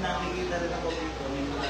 nakikita rin ako dito, may mga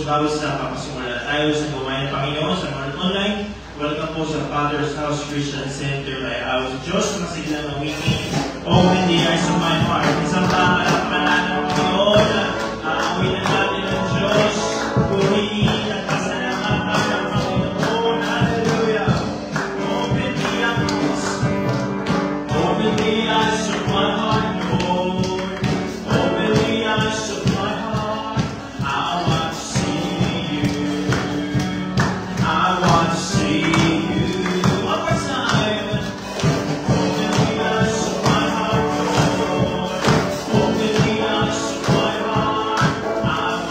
Bago sa papasimula tayo sa gawain ng Panginoon sa mga online, welcome po sa Father's House Christian Center by Awas Diyos. Masiglang na wiki, open the eyes of my heart. Isang pangalaman natin ng Panginoon, aawin na natin ang Diyos, purihin at pasalamatan ng Panginoon. Hallelujah! Open the eyes of my heart, Lord. Open the eyes of my heart. I want to see you. I want to see you. One more time. Open the eyes of my heart, Lord. Open the eyes of my heart. I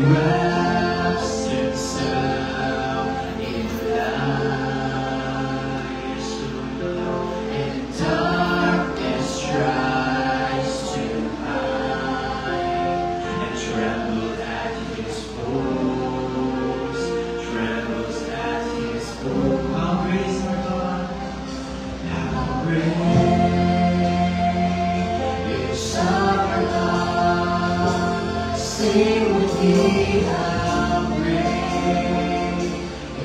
wraps himself in light, and darkness tries to hide, and trembles at his foes, trembles at his foes. How great is our God? How great is our God? Sing with me, how great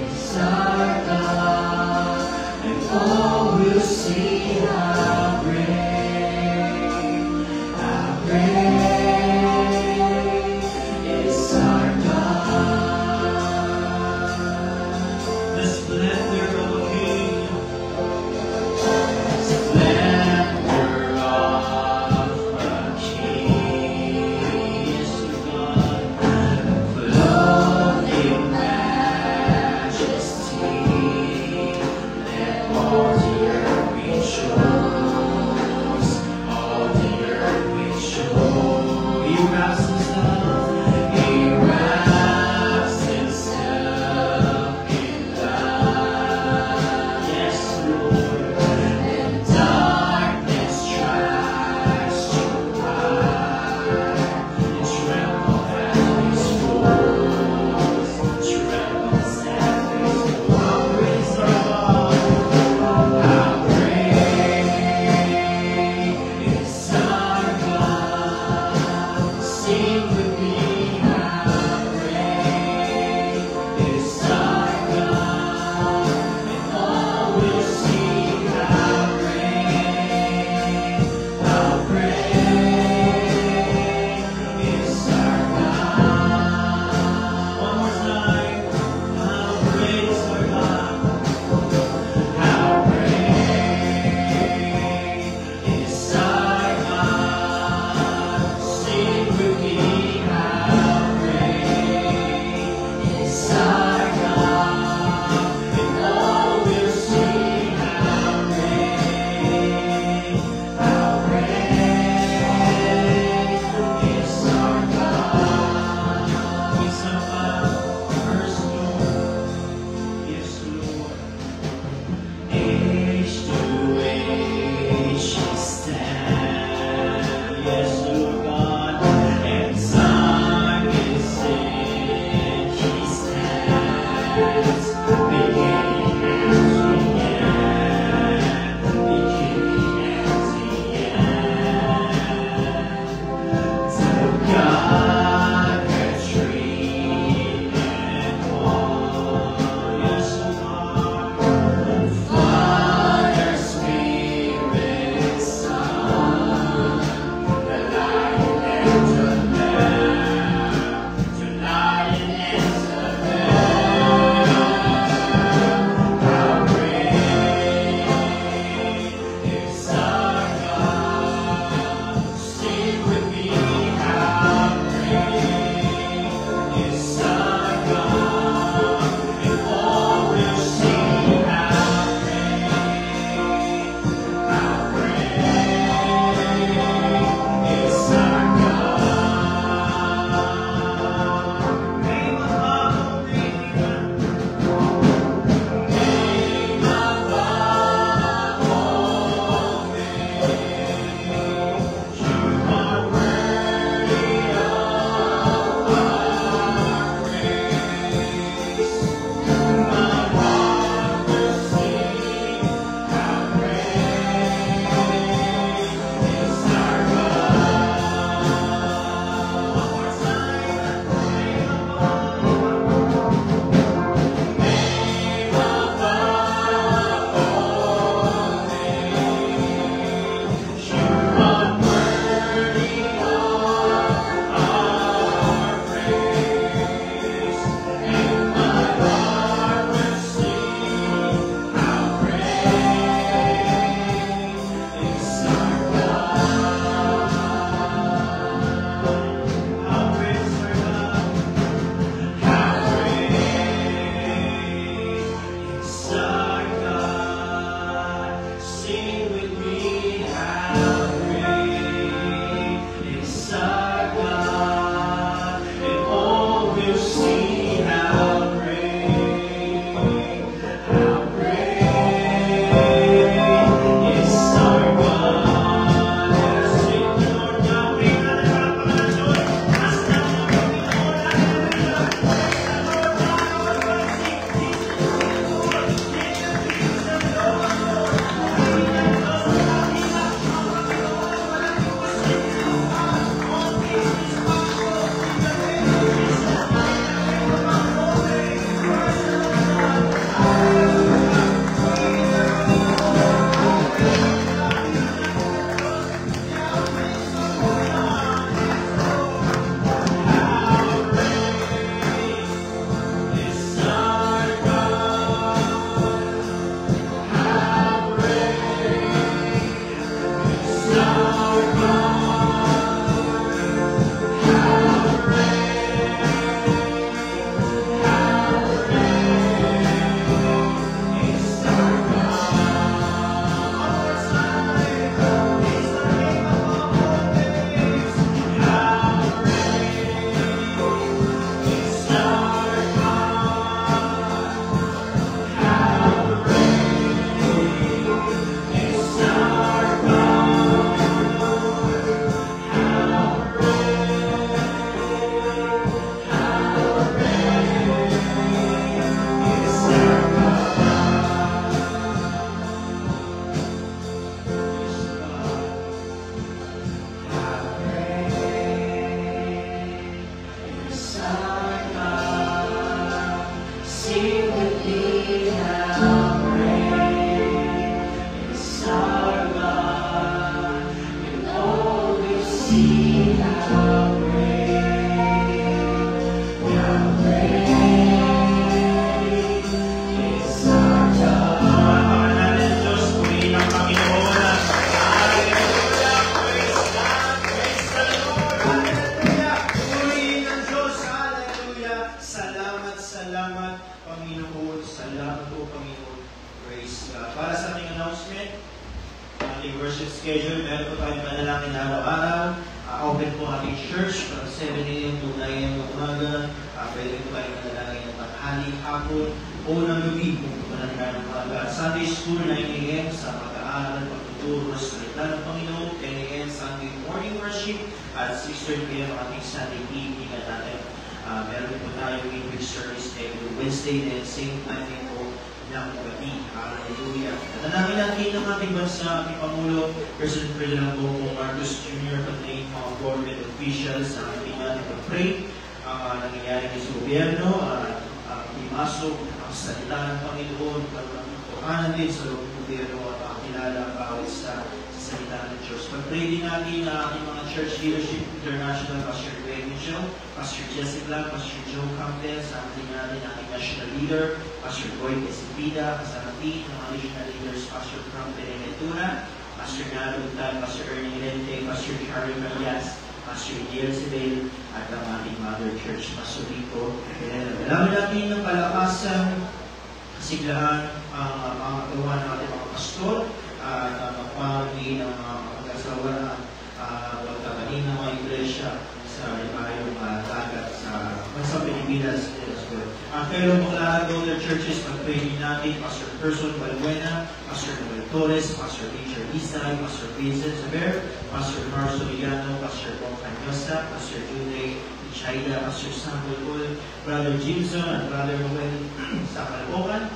is our God, and all will see how great is our God. The splendor of a king, splendor of a king is God, clothed in majesty. Sing with me how great is our God. And all will see how great is our God. Mga natin Diyos, purihin ang Panginoon. Hallelujah! Praise God! Praise the Lord! Hallelujah! Purihin ang Diyos! Hallelujah! Salamat, Panginoon. Salamat po, Panginoon. Praise God. Para sa ating announcement, ating worship schedule, meron po tayong panalangin araw-araw. Open po ating church from 7 a.m. to 9 a.m. ng umaga. Pwede po tayong panalangin ng tanghali, hapon, o ng gabi kung panalangin ng umaga. Sunday school, 9 a.m. sa pag-aaral, pagtuturo sa salita ng Panginoon. 10 a.m. Sunday morning worship. At 6:30 p.m. ating Sunday evening at natin. Meron po tayo midweek service every Wednesday and same time din po ng gabi. Hallelujah. At nanangin natin ng ating bansa, ating Pangulo, President Bongbong Marcos Jr., pati mga government officials na ating natin mag-pray ang nangyayari sa gobyerno, imasok ang salita ng Panginoon, pagkakanan din sa loob ng gobyerno at makakilala ang bawat sa salita ng Diyos. Pag-pray din natin ang ating mga church leadership international, Pastor Greg Mitchell, Pastor Jessica, Pastor Joe Campbell, sa ating natin ating national leader, Pastor Boyd Esipida, kasama din ng mga regional leaders, Pastor Frank Beneventura, Pastor Nado Utal, Pastor Ernie Lente, Pastor Charlie Marias, Pastor Diel Sibel, at ang ating Mother Church, Pastor Rico. Alamin natin ng palakasan, kasiglahan, ang mga gawa ng ating mga pastor, at magpapagin ng mga mag-asawa na pagkakanin ng mga iglesia sa ibayong dagat sa bansang Pilipinas. Ang fellow Baclaran Daughter Churches, pag-pray din natin, Pastor Person Balbuena, Pastor Noel Torres, Pastor Richard Isay, Pastor Vincent Saber, Pastor Marzo Villano, Pastor Paul Canyosa, Pastor Jude Chaida, Pastor Samuel Ul, Brother Jimson, at Brother Noel sa Caloocan,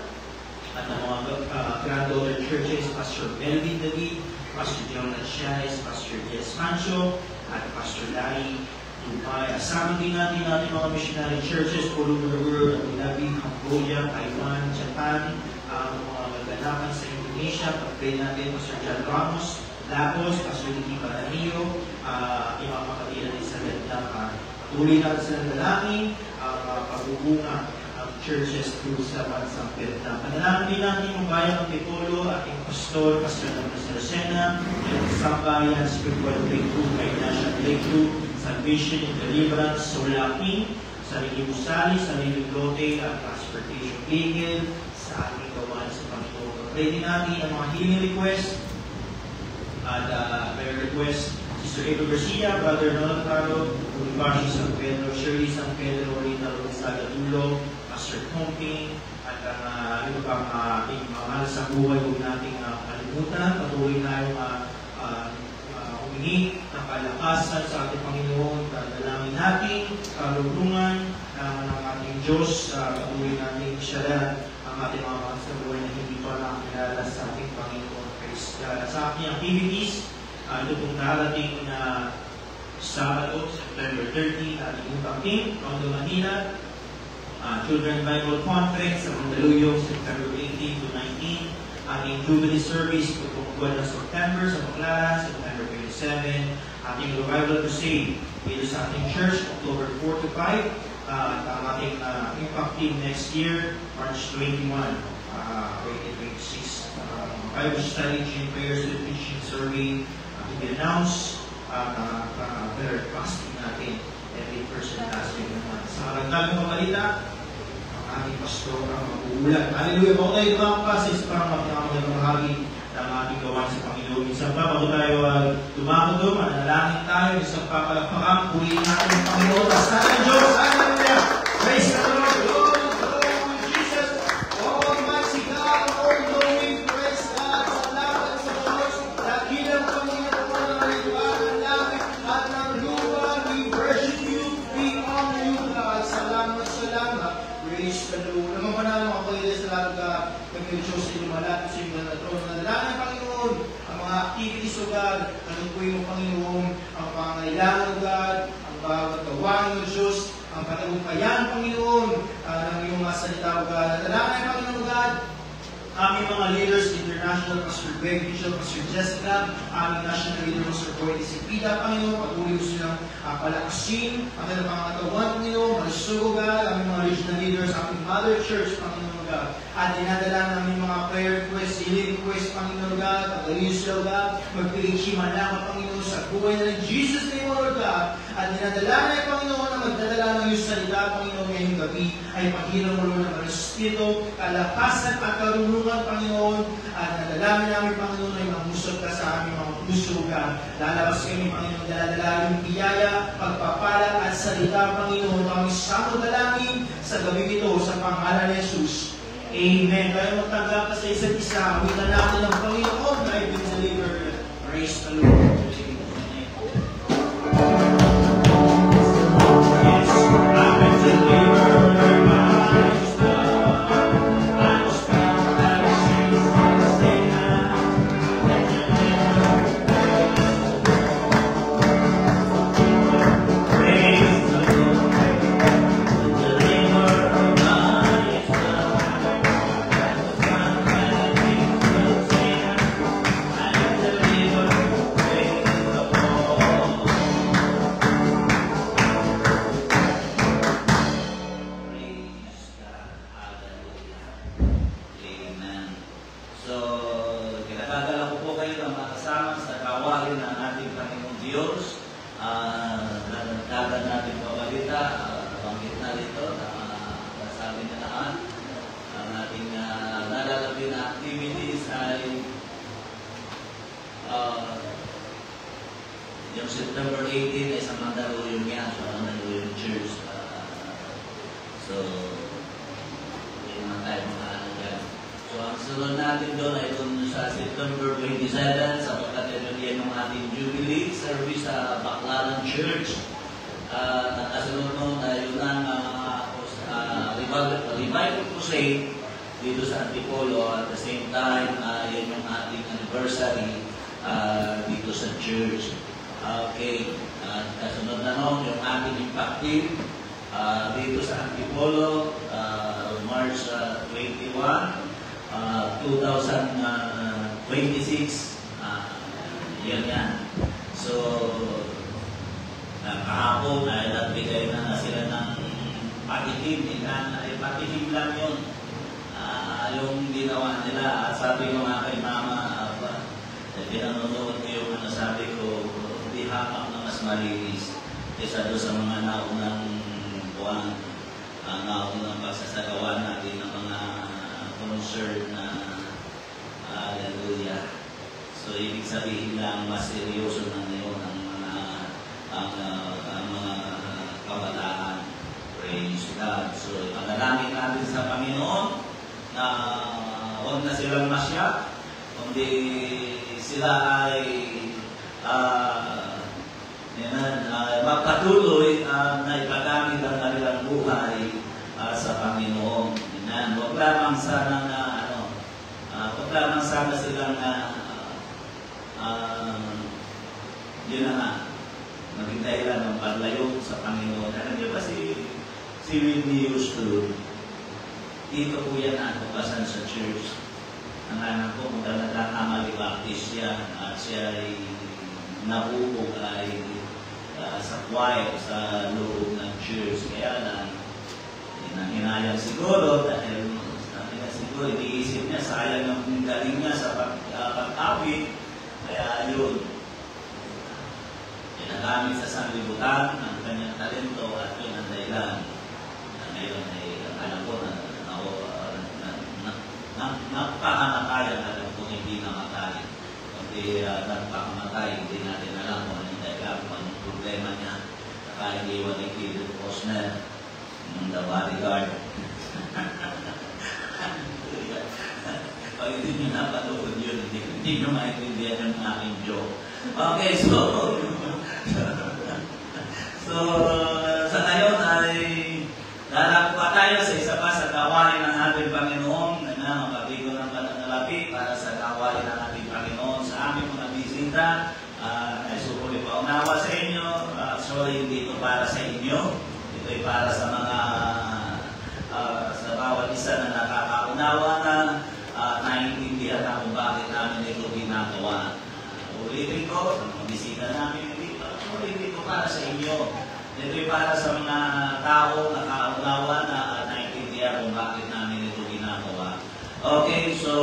at ang mga granddaughter churches, Pastor Melvin David, Pastor John Lachianes, Pastor Jess Pancho, at Pastor Larry Lumay. Asama din natin ating mga missionary churches all over the world, Abu Dhabi, Cambodia, Taiwan, Japan, mga maganapan sa Indonesia. Pag-pray natin, Pastor John Ramos, Lagos, Pastor Diki Baranillo, yung mga kapatiran din sa Vietnam. Patuloy natin sa dalangin, pagbubunga churches through sa bansang Vietnam. Panalangin din natin yung bayan ng Pitolo, ating pastor, Pastor Dr. Saracena, yung sambayan, spiritual breakthrough, financial breakthrough, salvation and deliverance, Solaki, Sarili Musali, Sarili Lote, at transportation vehicle, sa ating gawain sa Panginoon. Pray din natin ang mga healing request, at prayer request, Sister Eva Garcia, Brother Nolan Caro, Bonifacio San Pedro, Shirley San Pedro, Rita Gonzaga Dulo, Pastor Comping, at ang iba pang ating mahal sa buhay, huwag nating kalimutan. Patuloy na yung humingi ng kalakasan sa ating Panginoon. Dalangin natin, kalulungan ng ating Diyos. Patuloy natin siyaran ang ating mga mahal sa buhay na hindi pa nakakilala sa ating Panginoon. Sa ating activities, ito pong darating na Sabado, September 30, ating Utang King, Tondo, Manila. Children Bible Conference sa Mandaluyong, September 18 to 19. Ating Jubilee Service, itong buwan ng September sa Baclaran, September 27. Ating Revival Crusade, dito sa ating church, October 4 to 5. At ang ating Impact Team next year, March 21, 2026. Bible study, chain prayers, and preaching survey to be announced. Prayer fasting natin. Every person last week naman. Sa karagdagang pabalita, ang ating pastor ang mag-uulat. Hallelujah! Bago tayo tumakas, isa parang magkakamagandang bahagi ng ating gawain sa Panginoon. Minsan pa, bago tayo tumakot, manalangin tayo, isang papalakpakan, purihin natin ang Panginoon. Basta ng Diyos! Hallelujah! Praise the Lord! Glory, glory to Jesus! Almighty God, all-knowing, praise God! Salamat sa Diyos! Dakilang Panginoon ng liwan ng langit at ng lupa. We worship you, we honor you, God. Salamat, salamat. Praise the Lord. Naman pa na mga pagkakita sa lahat ka, nag-Diyos sa inyong malapit sa inyong natroon. Nadalanan, Panginoon, ang mga activities, O God, nanukuin mo, Panginoon, ang pangangailangan, O God, ang bawat gawain, O Diyos, ang matagumpayan, Panginoon, ng iyong mga salita, O God. Nadalangin, Panginoon, O God, aming mga leaders, international, Pastor Greg, Bishop, Pastor Jessica, aming national leader, Pastor Boyd, Isipida, Panginoon, patuloy ko silang palakasin, ang kanilang mga katawan, Panginoon, malusog, God, aming mga regional leaders, aming mother church, Panginoon, God, at dinadala namin mga prayer requests, healing requests, Panginoon, God, patuloy sila, God, magpilichiman lang, Panginoon, sa buhay na ng Jesus name, Lord God, at dinadala na, Panginoon, na magdadala ng iyong salita, Panginoon, ngayong gabi, ay paghilang mo, Lord, ng mga Espiritu, kalakasan at karunungan, Panginoon, at nadalangin namin, Panginoon, ay mamusot ka sa aming mga puso, God. Lalabas kami, Panginoon, daladala yung biyaya, pagpapala at salita, Panginoon, kami sa dalangin sa gabi ito, sa pangalan ni Jesus. Amen. Tayo magtanggap sa isa't isa, awitan natin ang Panginoon na I've been delivered. Praise the Lord. Yung September 18 ay sa Mandaluyong yan, sa Mandaluyong Church. So, yun naman tayo mga ano dyan. So, ang sunod natin doon ay doon sa September 27 sa pagkatuluyan ng ating Jubilee service sa Baclaran Church. Nakasunod noon na yun ang Revival Crusade dito sa Antipolo. At the same time, yun yung ating anniversary dito sa church. Okay, kasunod na noon yung ating impact team dito sa Antipolo, March 21, 2026. Yan yan. So, kahapon ay nagbigay na sila ng patikim. Patikim lang yun. Yung ginawa nila. At sabi ko nga kay Mama, pinanonood ko yung sabi ko, hindi hapak na mas malinis kaysa doon sa mga naunang buwan, naunang pagsasagawa natin ng mga concert na hallelujah. So, ibig sabihin lang, mas seryoso na ngayon ang mga kabataan. Praise God. So, ipanalangin natin sa Panginoon na huwag na silang masyak, kundi sila ay magpatuloy na ipagamit ang kanilang buhay sa Panginoon. Huwag lamang sana silang yun na nga, maging dahilan ng paglayo sa Panginoon. Alam niyo ba si Whitney Houston, dito po yan natuklasan sa church. Ang anak ko, kung nagkakamali baptist yan, at siya ay nabuhugay sa choir sa loob ng church. Kaya lang, hinayang siguro dahil siguro iniisip niya, sayang ang galing niya sa pag-awit. Kaya yun, ginagamit sa sanglibutan ang kanyang talento at yun ang dahilan. Ngayon ay alam ko na nagpakamatay, alam ko hindi namatay. Kundi nagpakamatay, hindi natin alam kung anong dahilan, kung anong problema niya. Saka hindi iwan ni Kiddo Posner, the bodyguard. Pag hindi nyo napanood yun, hindi nyo maintindihan yung aking joke. Okay, so sa ngayon ay lalakpa tayo sa isa pa sa gawain ng ating Panginoon na mapatigo ng pananalapi para sa gawain ng ating Panginoon sa aming mga bisita. Ay supuli pa unawa sa inyo. Sorry, hindi ito para sa inyo. Ito'y para sa mga sa bawat isa na nakakaunawa na naiintindihan na kung bakit namin ito ginagawa. Ulitin ko, sa mga bisita namin dito, ulitin ko para sa inyo. Ito'y para sa mga tao na nakaunawa na naiintindihan kung bakit namin ito ginagawa. Okay, so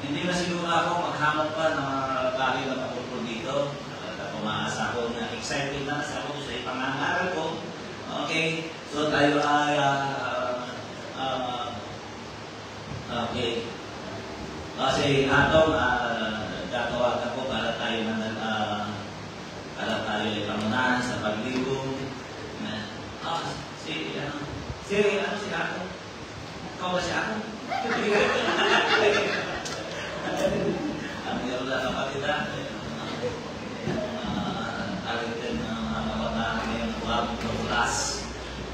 hindi na siguro ako maghamot pa na bakit na patungkol dito. Umaasa ko na excited na sa ako sa ipangangaral ko. Okay, so tayo ay okay. Kasi atong gagawa ko para tayo ay pangunahan sa pagligo. Si ako? Ikaw ba si ako? Ang hirap na kapatid talented na mga kabataan ngayong wabong ng class.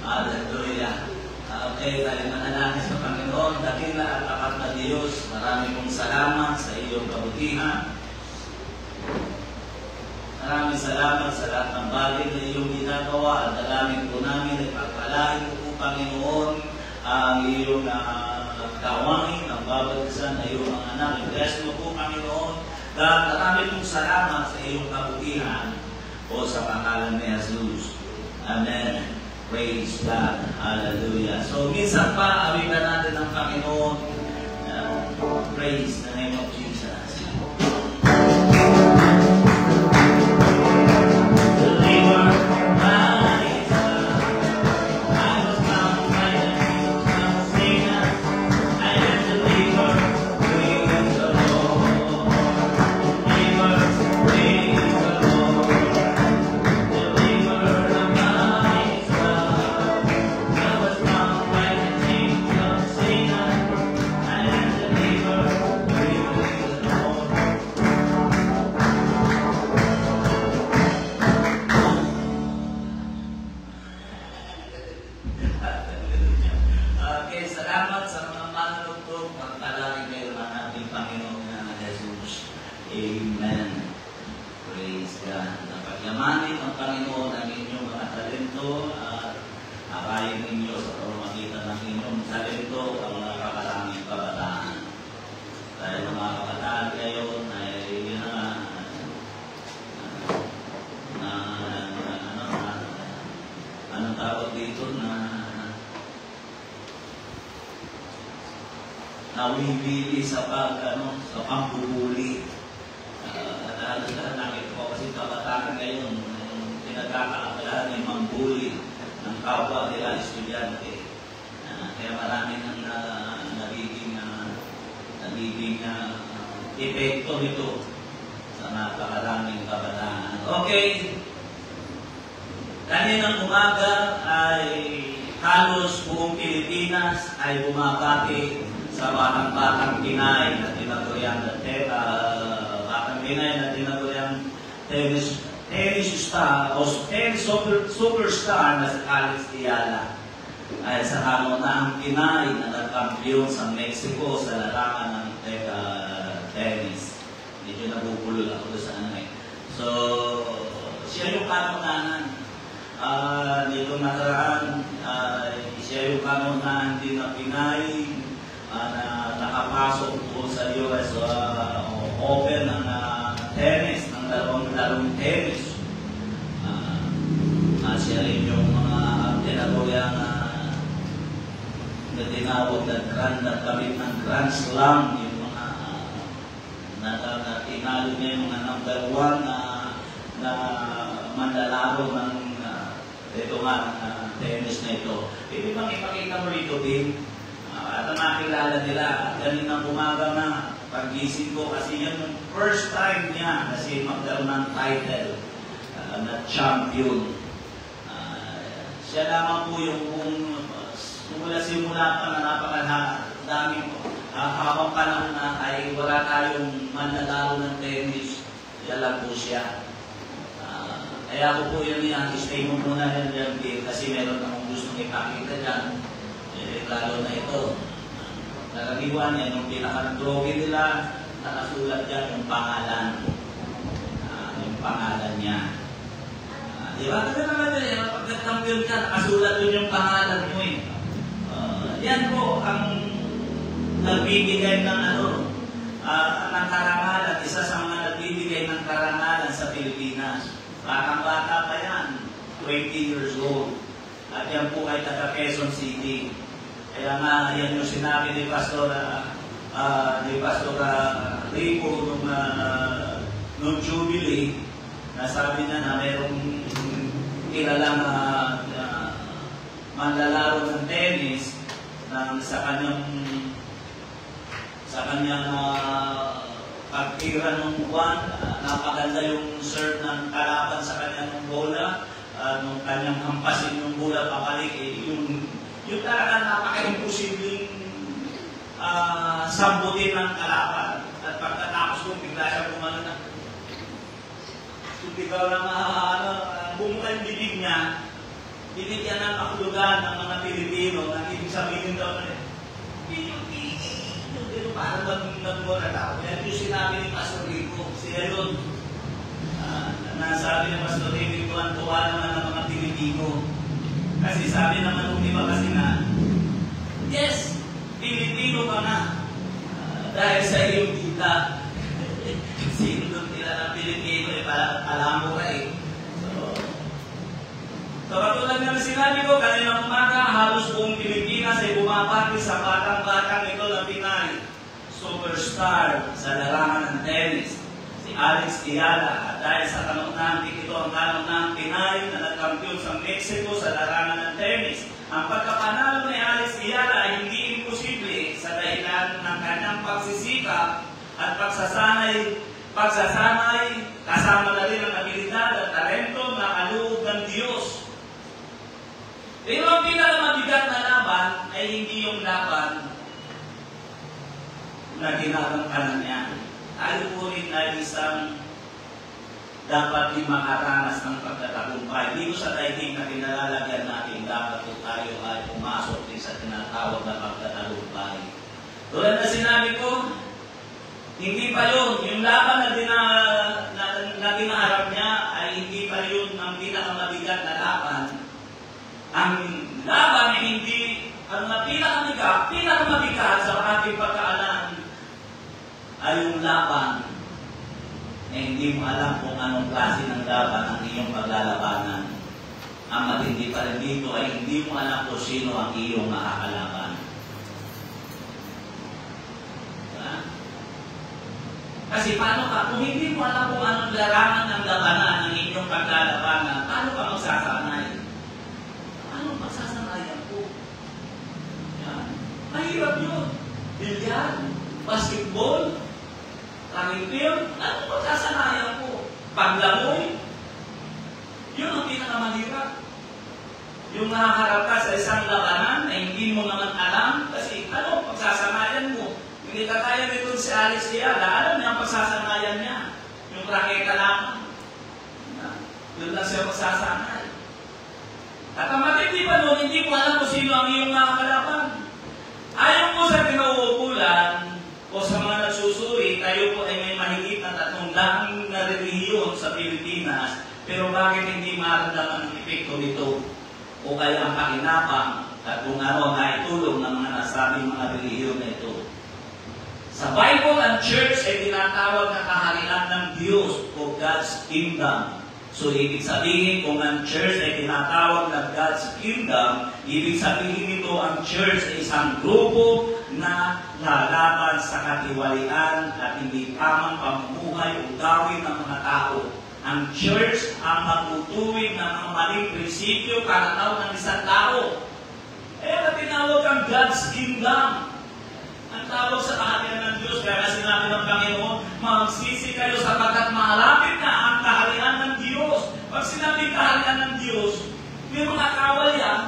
Hallelujah. Okay, tayo manalangin sa Panginoon. Dakila at tapat na Diyos, marami pong salamat sa iyong kabutihan. Maraming salamat sa lahat ng bagay na iyong ginagawa at dalangin po namin ay pagpalain po, Panginoon, ang iyong gawain, ang babagsan na iyong mga anak. I-bless mo po, Panginoon. Dahil marami pong salamat sa iyong kabutihan o sa pangalan ni Jesus. Amen. Praise God. Hallelujah. So, minsan pa, awitan natin ang Panginoon. Praise the name of Jesus. Nawibili sa sa pambuhuli. Nakita ko kasi kabataan ngayon, pinagkakaabalahan ng mambuli ng kapwa nila estudyante. Kaya marami nang nagiging epekto nito sa napakaraming kabataan. Okay. Kaninang umaga ay halos buong Pilipinas ay bumabati sa batang Pinay na tinaguriang tennis star o tennis superstar na si Alex Ayala ay sa kamunahang Pinay na nagkampiyon sa Mexico sa larangan ng tennis. Medyo nabubulol ako doon sa So, siya yung kamunahan. Dito nakaraan, siya yung kamunahan din na Pinay na nakapasok po sa US Open ng tennis, ng larong tennis. Siya rin yung mga tinaguriang na tinawag na kamit ng Grand Slam, yung mga tinalo niya yung mga number 1 na manlalaro ng ito nga tennis na ito. Pwede bang ipakita mo rito din? At makilala nila. Kaninang umaga na pag-gising ko kasi yun yung first time niya kasi magkaroon ng title na champion. Siya lamang po yung simula pa na napakadaming habang panahon na ay wala tayong manlalaro ng tennis. Siya lang po siya. Kaya ako po yun i-stay mo muna yan kasi meron akong gustong ipakita dyan. Lalo na ito. Nalaliwan yan, yung pinaka-trophy nila, nakasulat dyan yung pangalan. Yung pangalan niya. Di ba? Kasi naman pag nag-champion ka, nakasulat doon yung pangalan mo eh. Yan po ang nagbibigay ng ng karangalan. Isa sa mga nagbibigay ng karangalan sa Pilipinas. Batang-bata pa yan, 20 years old. At yan po ay taga Quezon City. Kaya nga, yan yung sinabi ni Pastor Rico nung Jubilee, na sabi niya na mayroong kilalang manlalaro ng tennis sa kanyang pagtira ng buwan, napaganda yung serve ng kalaban sa kanyang bola, nung kanyang hampasin ng bola pabalik, yung talaga napaka-imposibleng sambutin ng kalaban. At pagkatapos kung bigla siya gumano na, ikaw lang bumuka yung bibig niya, binigyan ng maklugan ng mga Pilipino na ibig sabihin daw na parang nagmura tao. Yan yung sinabi ni Pastor Rico. Siya yun. Nasabi ni Pastor Rico, tuwan-tuwa naman ng mga Pilipino. Kasi sabi naman nung iba kasi na, yes, Pilipino ka na. Dahil sa iyong kita. Sino doon nila ng Pilipino? Parang alam mo ka eh. So katulad nga sinabi ko, kanina umaga, halos buong Pilipinas ay bumabati sa batang-batang ito na Pinay. Superstar sa larangan ng tennis, si Alex Ayala. At dahil sa kanunahan, ito ang kanunahan Pinay na nagkampiyon sa Mexico sa larangan ng tennis. Ang pagkapanalo ni Alex Ayala ay hindi imposible sa dahilan ng kanyang pagsisikap at pagsasanay, kasama na rin ang abilidad at talento na kaloob ng Diyos. Pero ang pinakamabigat na laban ay hindi yung laban na ginagampanan niya. Tayo po rin ay isang dapat din makaranas ng pagtatagumpay. Dito sa daigdig na kinalalagyan natin, dapat po tayo ay pumasok din sa tinatawag na pagtatagumpay. Tulad na sinabi ko, hindi pa yun. Yung laban na dinaharap niya ay hindi pa yun ang pinakamabigat na laban. Ang laban ay hindi, ang pinakamabigat sa ating pagkaalam ay yung laban na hindi mo alam kung anong klase ng laban ang iyong paglalabanan. Ang matindi pa rin dito ay hindi mo alam kung sino ang iyong makakalaban. Kasi paano ka, kung hindi mo alam kung anong larangan ng labanan ng inyong paglalabanan, paano ka magsasanay? Paano magsasanayan po? Yan. Mahirap yun. Bilyar, basketball, karipil, ano magsasanayan po? Paglamoy, yun ang pinakamahirap. Yung nakaharap ka sa isang labanan na hindi mo naman alam, kasi ano, pagsasanayan mo? Hindi ka kaya nito si Alex Ayala, alam niya ang pagsasanayan niya. Yung raketa lang. Doon lang siya magsasanay. At ang matindi pa doon, hindi mo alam kung sino ang iyong nakakalaban. Ayon po sa pinauukulan o sa mga nagsusuri, tayo po ay may mahigit na 300 na relihiyon sa Pilipinas. Pero bakit hindi maramdaman ang epekto nito? O kaya ang pakinapang at kung ano na itulong ng mga nasabing mga relihiyon na ito. Sa Bible, ang church ay tinatawag na kaharian ng Diyos o God's Kingdom. So, ibig sabihin, kung ang church ay tinatawag na God's Kingdom, ibig sabihin nito, ang church ay isang grupo na lalaban sa katiwalian at hindi tamang pamumuhay o gawin ng mga tao. Ang church ang magtutuwid ng mga maling prinsipyo para tao ng isang tao. Kaya tinawag ang God's Kingdom. Ang tawag sa kaharian ng Diyos, kaya sinabi ng Panginoon, magsisi kayo sapagkat malapit na ang kaharian ng Diyos. Pag sinabi kaharian ng Diyos, may mga kawalyan,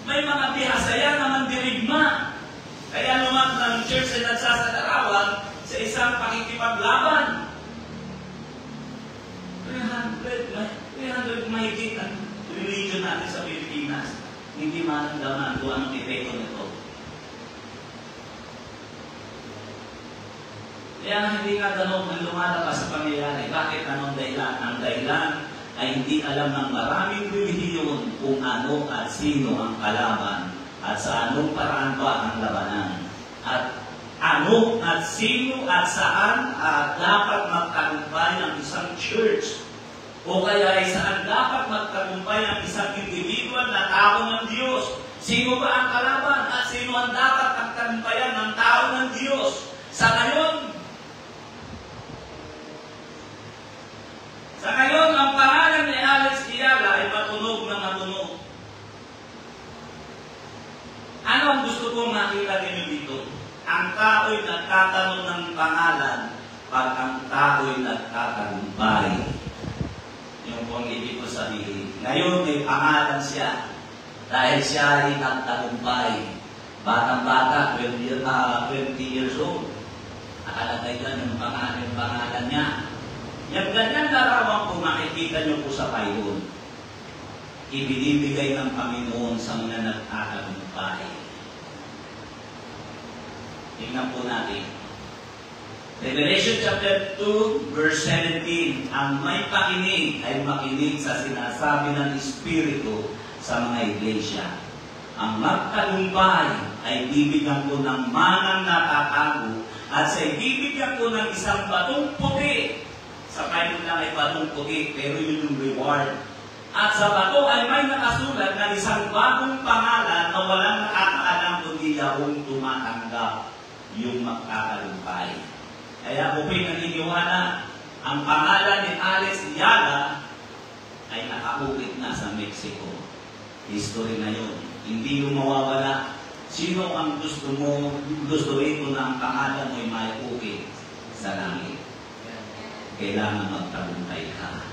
may mga bihasaya na mandirigma. Kaya lumang ng church ay nagsasatarawan sa isang pakikipaglaban. 300 mahigit ang religion natin sa Pilipinas. Hindi maramdaman kung anong epekto nito. Kaya hindi nga tanong ang lumalabas sa pangyayari. Bakit anong dahilan? Ang dahilan ay hindi alam ng maraming relihiyon kung ano at sino ang kalaban at sa anong paraan ba ang labanan. At ano at sino at saan dapat magtagumpay ng isang church o kaya ay saan dapat magtagumpay ng isang individual na tao ng Diyos. Sino ba ang kalaban at sino ang dapat pagtagumpayan ng tao ng Diyos? Sa ngayon, ang pangalan ni Alex Ayala ay matunog na matunog. Ano ang gusto kong makita ninyo dito? Ang tao'y nagkakaroon ng pangalan pag ang tao'y nagtatagumpay. Yung pong ibig ko sabihin. Ngayon may pangalan siya dahil siya ay nagtagumpay. Batang-bata, 20 years old. Nakalagay dyan yung pangalan niya. Yung ganyan larawan kung makikita niyo po sa Bible, ibinibigay ng Panginoon sa mga nagtatagumpay. Tingnan po natin. Revelation chapter 2, verse 17. Ang may pakinig ay makinig sa sinasabi ng Espiritu sa mga iglesia. Ang magtagumpay ay bibigyan ko ng manang natatago at sa bibigyan ko ng isang batong puti. Sa Bible lang ay batong puti, pero yun yung reward. At sa bato ay may nakasulat na isang bagong pangalan na walang nakakaalam kundi yung tumatanggap yung magkakalumpay. Kaya kung pinaniniwala, ang pangalan ni Alex Ayala ay nakakukit na sa Mexico. History na yun. Hindi yung mawawala. Sino ang gusto rin na ang pangalan mo ay maikukit sa langit? Kailangan magtagumpay ka.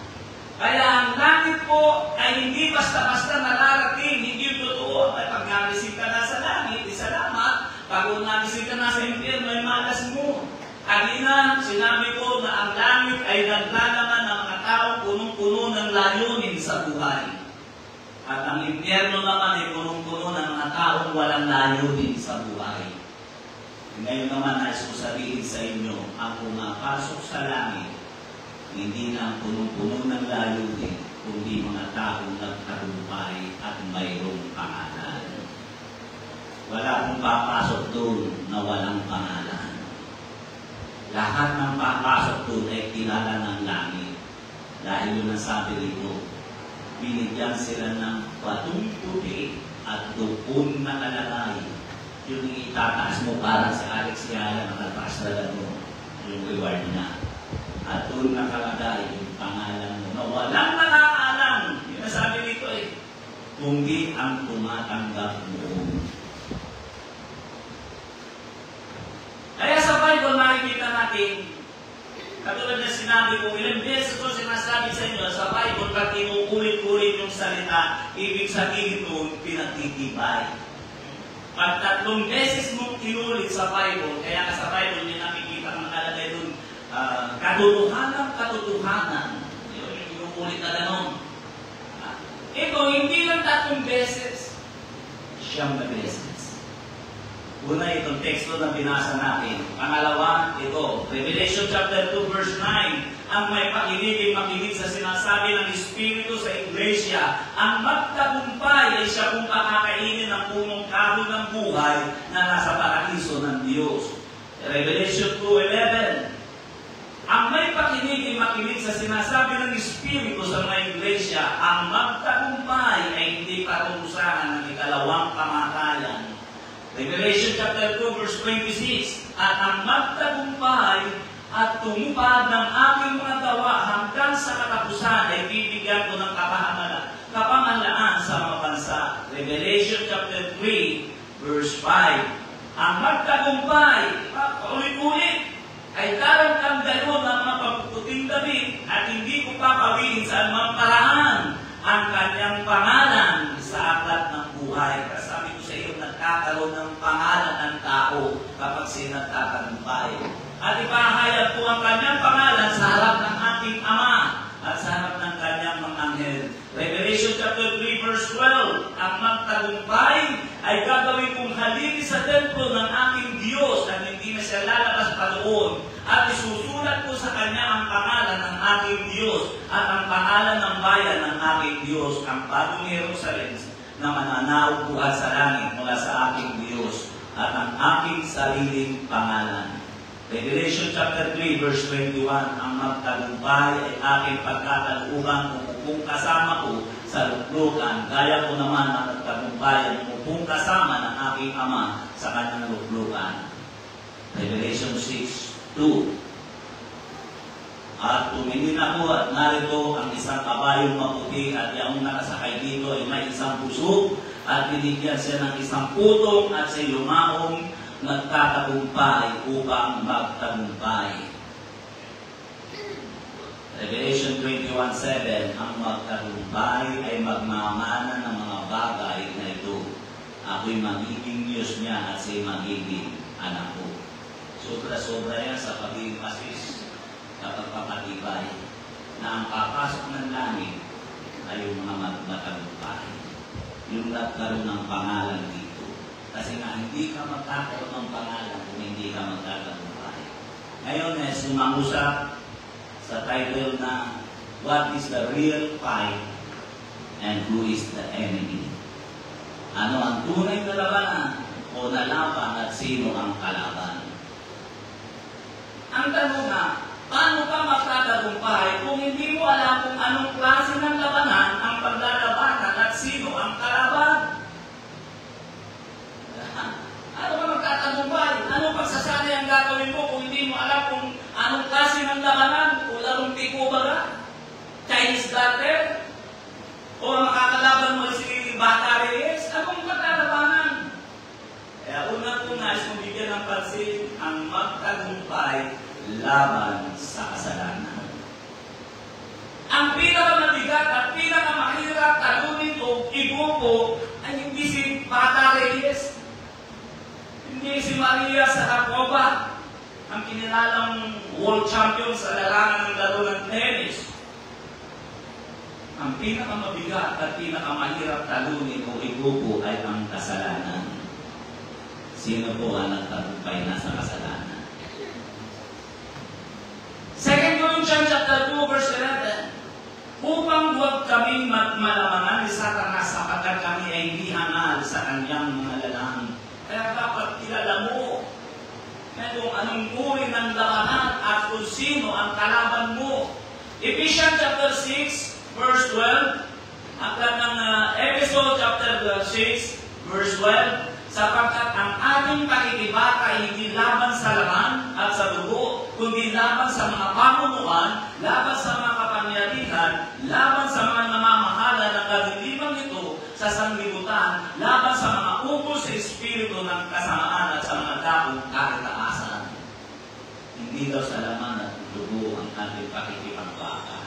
Kaya ang langit po ay hindi basta-basta nararating, hindi yung totoo. Ay pag nagising ka na sa langit, salamat. Pag nagising ka na sa impyerno, ay malas mo. Kanina, sinabi ko na ang langit ay naglalaman ng mga taong punong-puno ng layunin sa buhay. At ang impyerno naman ay punong-puno ng mga taong walang layunin sa buhay. Ngayon naman, nais ko sabihin sa inyo, ang pumapasok sa langit, hindi na punong-puno ng layunin, kundi mga taong nagtagumpay at mayroong pangalan. Wala akong papasok doon na walang pangalan. Lahat ng papasok doon ay kilala ng langit. Dahil yun ang sabi rito, binigyan sila ng batong puti at doon nakalagay. Yung itataas mo para sa Alex Ayala, nakataas na mo yung reward niya. At doon nakalagay yung pangalan mo na walang nakakaalam. Yun ang sabi dito kundi ang tumatanggap mo. Kaya sa Bible, makikita natin, katulad na sinabi ko, ilang beses ko sinasabi sa inyo, sa Bible, pag inuulit-ulit yung salita, ibig sabihin doon, pinagtitibay. Pag 3 beses mong inulit sa Bible, kaya sa Bible, may nakikita ang nakalagay doon, katotohanan. Inuulit na gano'n. Ito, hindi lang 3 beses, 9 beses. Una, itong teksto na binasa natin. Pangalawa, ito, Revelation chapter 2, verse 9. Ang may pakinig ay makinig sa sinasabi ng Espiritu sa Iglesia. Ang magtagumpay ay siya kung pakakainin ng punong kahoy ng buhay na nasa paraiso ng Diyos. Revelation 2:11. Ang may pakinig ay makinig sa sinasabi ng Espiritu sa mga Iglesia. Ang magtagumpay ay hindi parurusahan ng ikalawang kamatayan. Revelation chapter 2, verse 26. At ang magtagumpay at tumupad ng aking mga gawa hanggang sa katapusan ay bibigyan ko ng kapamahalaan sa mga bansa. Revelation chapter 3, verse 5. Ang magtagumpay, ulit-ulit, ay darang ganoon ng mga pagpuputing damit at hindi ko papawin sa anumang paraan ang kanyang pangalan sa aklat ng buhay. Sabi ko sa iyo, nagkakaroon ng pangalan ng tao kapag siya nagtatagumpay. At ipahayag po ang kanyang pangalan sa harap ng ating Ama at sa harap ng kanyang mga anghel. Revelation chapter 3, verse 12. Ang magtagumpay ay gagawin kong halili sa templo ng aking Diyos at hindi na siya lalabas pa doon. At isusulat ko sa kanya ang pangalan ng aking Diyos at ang pangalan pangalan ng bayan ng aking Diyos, ang bagong Jerusalem na mananaog buhat sa langit mula sa aking Diyos at ang aking sariling pangalan. Revelation chapter 3 verse 21, ang magtagumpay ay aking pagkataguban kung kasama ko sa luklukan, gaya ko naman ang magtagumpay ay kung kasama ng aking Ama sa kanyang luklukan. Revelation 6:2. At tumingin ako at narito ang isang kabayong maputi at yung nakasakay dito ay may isang pusok at binigyan siya ng isang putong at siya lumaong nagtatagumpay upang magtagumpay. Revelation 21:7, ang magtagumpay ay magmamana ng mga bagay na ito. Ako'y magiging Diyos niya at siya'y magiging anak ko. Sobra-sobra yan sa pagiging asis kapag papatibay na ang papasok ng langit ay yung mga matagumpay. Yung nagkaroon ng pangalan dito. Kasi nga hindi ka magkakaroon ng pangalan kung hindi ka magtatagumpay. Ngayon ay sumangusap sa title na What is the real fight and who is the enemy? Ano ang tunay na labanan o nalaban at sino ang kalaban? Ang tanong nga, paano ka magtatagumpay kung hindi mo alam kung anong klase ng labanan ang paglalabanan at sino ang kalaban? Ano ka magtatagumpay? Anong pagsasali ang gagawin mo kung hindi mo alam kung anong klase ng labanan? O larong tiko ba ka? Chinese garter? O makakalaban mo si Bata Reyes? Anong magtatabanan? Kaya una-una is kung bigyan ng pansin ang magtagumpay laban sa kasalanan. Ang pinakamabigat at pinakamahirap talunin o ibuko ay hindi si Bata Reyes, hindi si Maria Sharapova, ang kinilalang world champion sa larangan ng laro ng tennis. Ang pinakamabigat at pinakamahirap talunin o ibuko ay ang kasalanan. Sino po ang nagtagumpay na sa kasalanan? 2 Corinthians chapter 2 verse 11, upang huwag kaming malamangan ni Satanas sapagkat kami ay hindi hangal sa kanyang mga lalaki. Kaya dapat kilala mo na kung anong uri ng labanan at kung sino ang kalaban mo. Ephesians chapter 6 verse 12, aklat ng Episode chapter 6 verse 12, sapagkat ang ating pakikibaka ay hindi laban sa laman at sa dugo, kundi laban sa mga pamunuan, laban sa mga kapangyarihan, laban sa mga namamahala ng kadiliman nito sa sanglibutan, laban sa mga ukol sa espiritu ng kasamaan at sa mga dakong kakataasan. Hindi daw sa laman at dugo ang ating pakikipagbaka.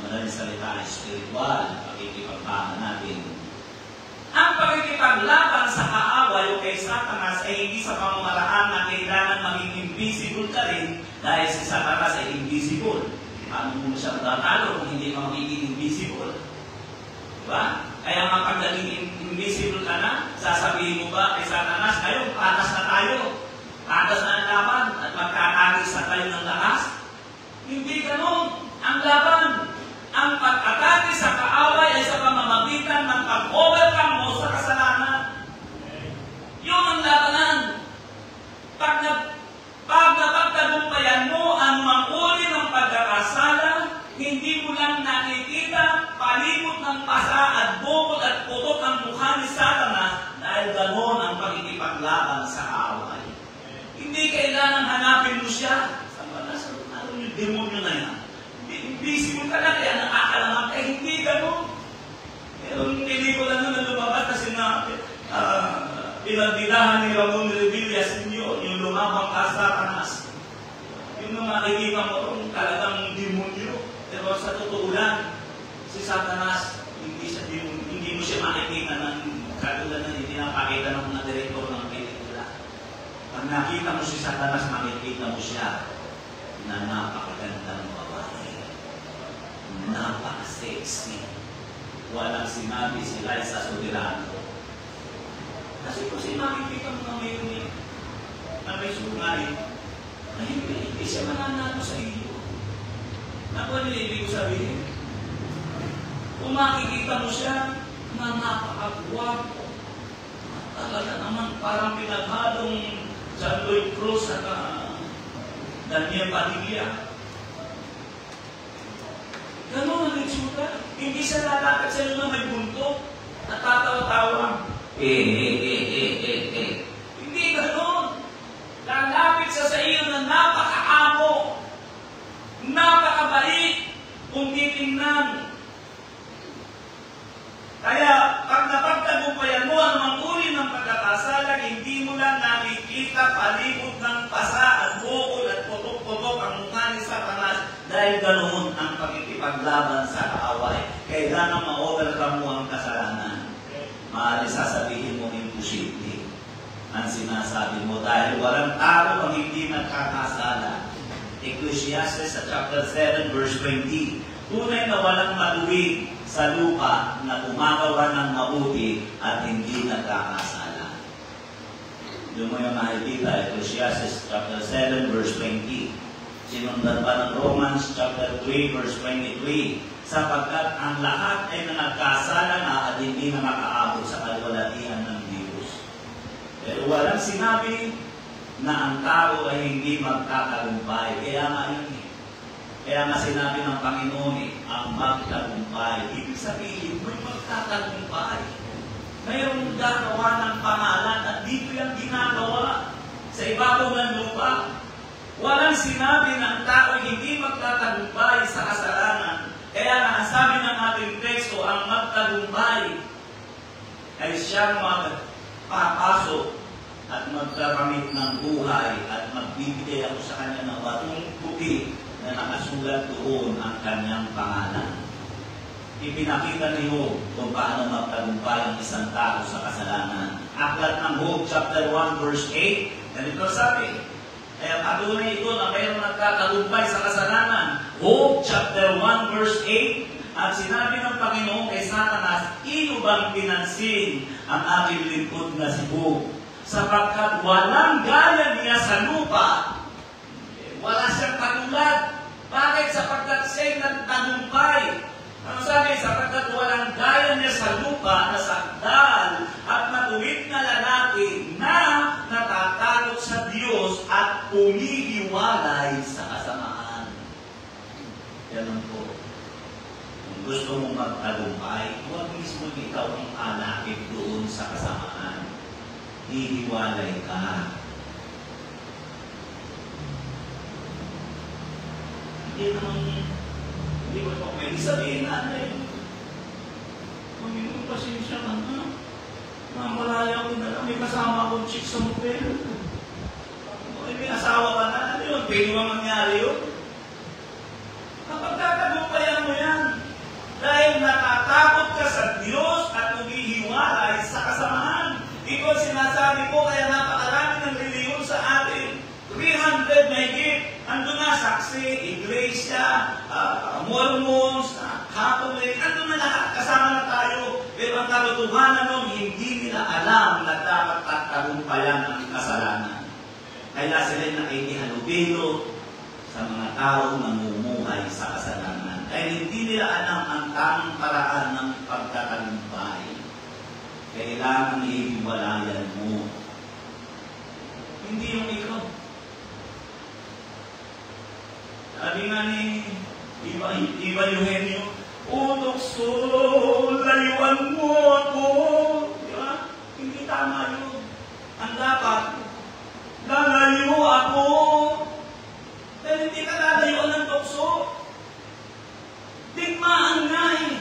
Madaling salita, spiritual pakikipagbaka natin. Ang pagkikipaglaban sa kaaway o kay Satanas ay hindi sa pamamaraan na kailangan maging invisible ka rin dahil si Satanas ay invisible. Paano mo siya matatalo kung hindi ka magiging invisible? Diba? Kaya nga pag naging invisible ka na, sasabihin mo ba kay Satanas, kayo, patas na tayo. Patas na ang laban at magkakagis na tayo ng lakas? Hindi ganun. Ang laban, ang pag-atake sa kaaway ay sa pamamagitan ng pag-overcome mo sa kasalanan. Yun ang labanan. Pag napagtagumpayan mo ang manguli ng pagkakasala, hindi mo lang nakikita palimot ng pasa at bukol at putok ang mukha ni Satanas dahil ganoon ang pagkikipaglaban sa kaaway. Hindi kailangan hanapin mo siya. Ano yung demonyo na yan? Invisible ka na, kaya nakakalaman ka, hindi gano'n. Merong pelikula na lumabas na sinabi, pinagdidahan ni Ramon Revillas ninyo, yung lumabang ka Satanas. Yung makikita mo itong talagang demonyo. Pero sa totoo lang, si Satanas, hindi mo siya makikita ng katulad na pinapakita ng mga direktor ng pelikula. Pag nakita mo si Satanas, makikita mo siya na napakaganda ng babae. Napaka-sexy. Walang sinabi si Liza Soberano. Kasi kung makikita mo na may sungay, na hindi siya mananalo sa iyo. Ano yung ibig ko sabihin? Kung makikita mo siya na napakagwapo, talaga naman parang pinaghalong John Lloyd Cruz at Daniel Padilla. Ganun ang itsura. Hindi siya lalakad sa iyo na may buntot at tatawa-tawa. Hindi ganun. Lalapit siya sa iyo na napakaamo, napakabait kung titingnan. Kaya, pag napagtagumpayan mo ang mga uri ng pagkakasalang, hindi mo lang nakikita palibot ng pasa at bukol at putok-putok ang mukha ni Satanas dahil ganoon ang pagkikipaglaban sa kaaway. Kailangan ma-overcome mo ang kasalanan. Maaari sasabihin mo imposible ang sinasabi mo dahil walang tao ang hindi nagkakasala. Ecclesiastes sa chapter 7 verse 20. Tunay na walang maluwig sa lupa na gumagawa ng mabuti at hindi nagkakasala. Doon mo yung makikita, Ecclesiastes chapter 7 verse 20. Sinundan pa ng Romans chapter 3 verse 23. Sapagkat ang lahat ay nagkasala na at hindi na makaabot sa kalwalatian ng Diyos. Pero walang sinabi na ang tao ay hindi magtatagumpay. Kaya nga yun eh. Kaya nga sinabi ng Panginoon ang magtagumpay. Ibig sabihin, may magtatagumpay. Mayroong gagawa ng pangalan at dito yung ginagawa sa ibabaw ng lupa. Walang sinabi ng tao hindi magtatagumpay sa kasalanan. Kaya nga, ang sabi ng ating teksto, ang magtagumpay ay siyang magpapasok at magkaramit ng buhay at magbibigay ako sa kanya ng batong puti na nakasulat doon ang kanyang pangalan. Ipinakita ni Job kung paano magtagumpay ang isang tao sa kasalanan. Aklat ng Job, chapter 1, verse 8, ganito sabi, kaya patunay ito na mayroong nagtatagumpay sa kasalanan. Job, chapter 1, verse 8, at sinabi ng Panginoon kay Satanas, ino bang pinansin ang aking lingkod na si Job? Sapagkat walang gaya niya sa lupa, wala siyang katulad. Bakit? Sapagkat siya'y nagtagumpay. Ano sabi? Sapagkat walang gaya niya sa lupa na sakdal at matuwid na lalaki na natatakot sa Diyos at umihiwalay sa kasamaan. Ganun po. Kung gusto mong magtagumpay, huwag mismo ikaw ang alakit doon sa kasamaan. Hihiwalay ka. Hindi ko pa pwede sabihin natin. Panginoon, pasensya ka na. Mamalaya ko na lang. May kasama akong chick sa motel. May asawa ka na. Ano yun? Pwede ba mangyari yun? Kapag tatagumpayan mo yan, dahil natatakot ka sa Diyos at umihiwalay sa kasamahan. Ito sinasabi ko, kaya napakarami ng reliyon sa atin. 300 na higit. Ando na saksi, iglesia, Mormons, Catholic, ando na lahat, kasama na tayo. Pero ang katotohanan nun, hindi nila alam na dapat tagumpayan ang kasalanan. Kaya sila nakikihalubilo sa mga taong namumuhay sa kasalanan. Kaya hindi nila alam ang tamang paraan ng pagtatagumpay. Kailangan ihiwalayan mo. Hindi yung ikaw. Sabi nga ni Iba Eugenio, O Dokso, layuan mo ako. Di ba? Hindi tama yun. Ang dapat, lalayo ako. Dahil hindi ka lalayuan ng Dokso. Digmaan nga eh.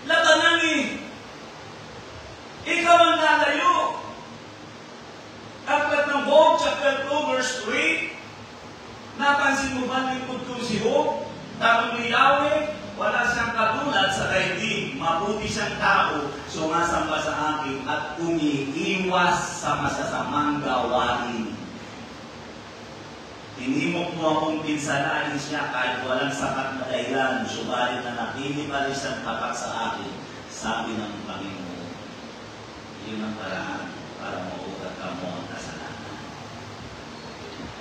Labanan eh. Ikaw ang lalayo. Aklat ng Job, chapter 2, verse 3, napansin mo ba lingkod ko si Job? Tapos ni Yahweh, wala siyang katulad sa daigdig. Mabuti siyang tao, sumasamba sa akin at umiiwas sa masasamang gawain. Hindi mo po akong pinsalain siya kahit walang sapat na dahilan, subalit na natili pa rin siyang tapat sa akin, sabi ng Panginoon. Yun ang paraan para mauugat mo ang kasalanan.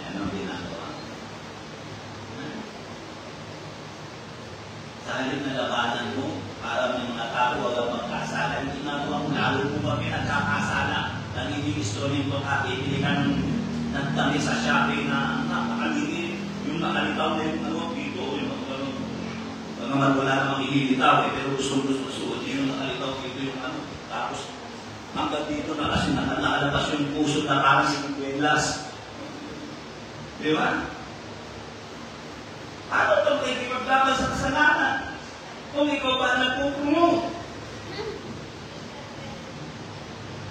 Yan ang ginagawa. halip na labanan mo para may mga tao agad magkasala, yung ginagawa mo, lalo mo ba pinagkakasala? Nagiging istorya ko, bibili ka ng dami sa Shopee na napakalingin, yung nakalitaw na yung ano, dito, yung naman wala namang ililitaw, pero gusto suot yung nakalitaw dito yung ano, tapos hanggang dito na kasi nakalabas yung puso na parang yung kwelas. Di ba? Paano ito pwede maglaban sa kasalanan? Kung ikaw ba nagpupuno?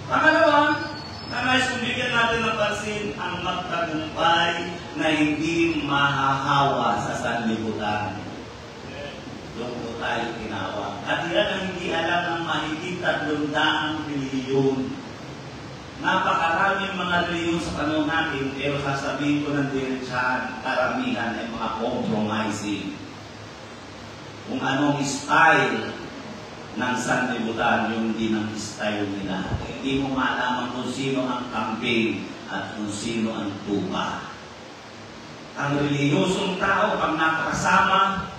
Pangalawa, nais kong bigyan natin ng pansin ang magtagumpay na hindi mahahawa sa sanlibutan. Doon po tayo tinawag. At yan ang hindi alam ng mahigit 300 milyon. Napakaraming mga reliyon sa panahon natin, pero sasabihin ko ng diretsahan, karamihan ay mga compromising. Kung anong style ng sanlibutan, yung din ang style nila. Hindi mo malaman kung sino ang campaign at kung sino ang tupa. Ang reliyosong tao, pag nakakasama,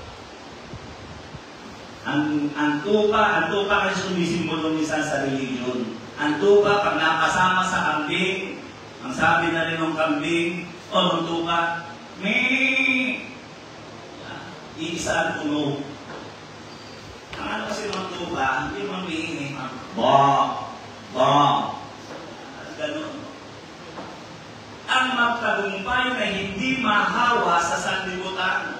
ang tupa ay sumisimbolo minsan sa religion. Ang tupa, pag nakasama sa kambing, ang sabi na rin ng kambing, o ng tupa, iisa ang tunog. Ang ano kasi ng tupa, hindi mamihingi, ganun. Ang magtagumpay na hindi mahawa sa sanlibutan,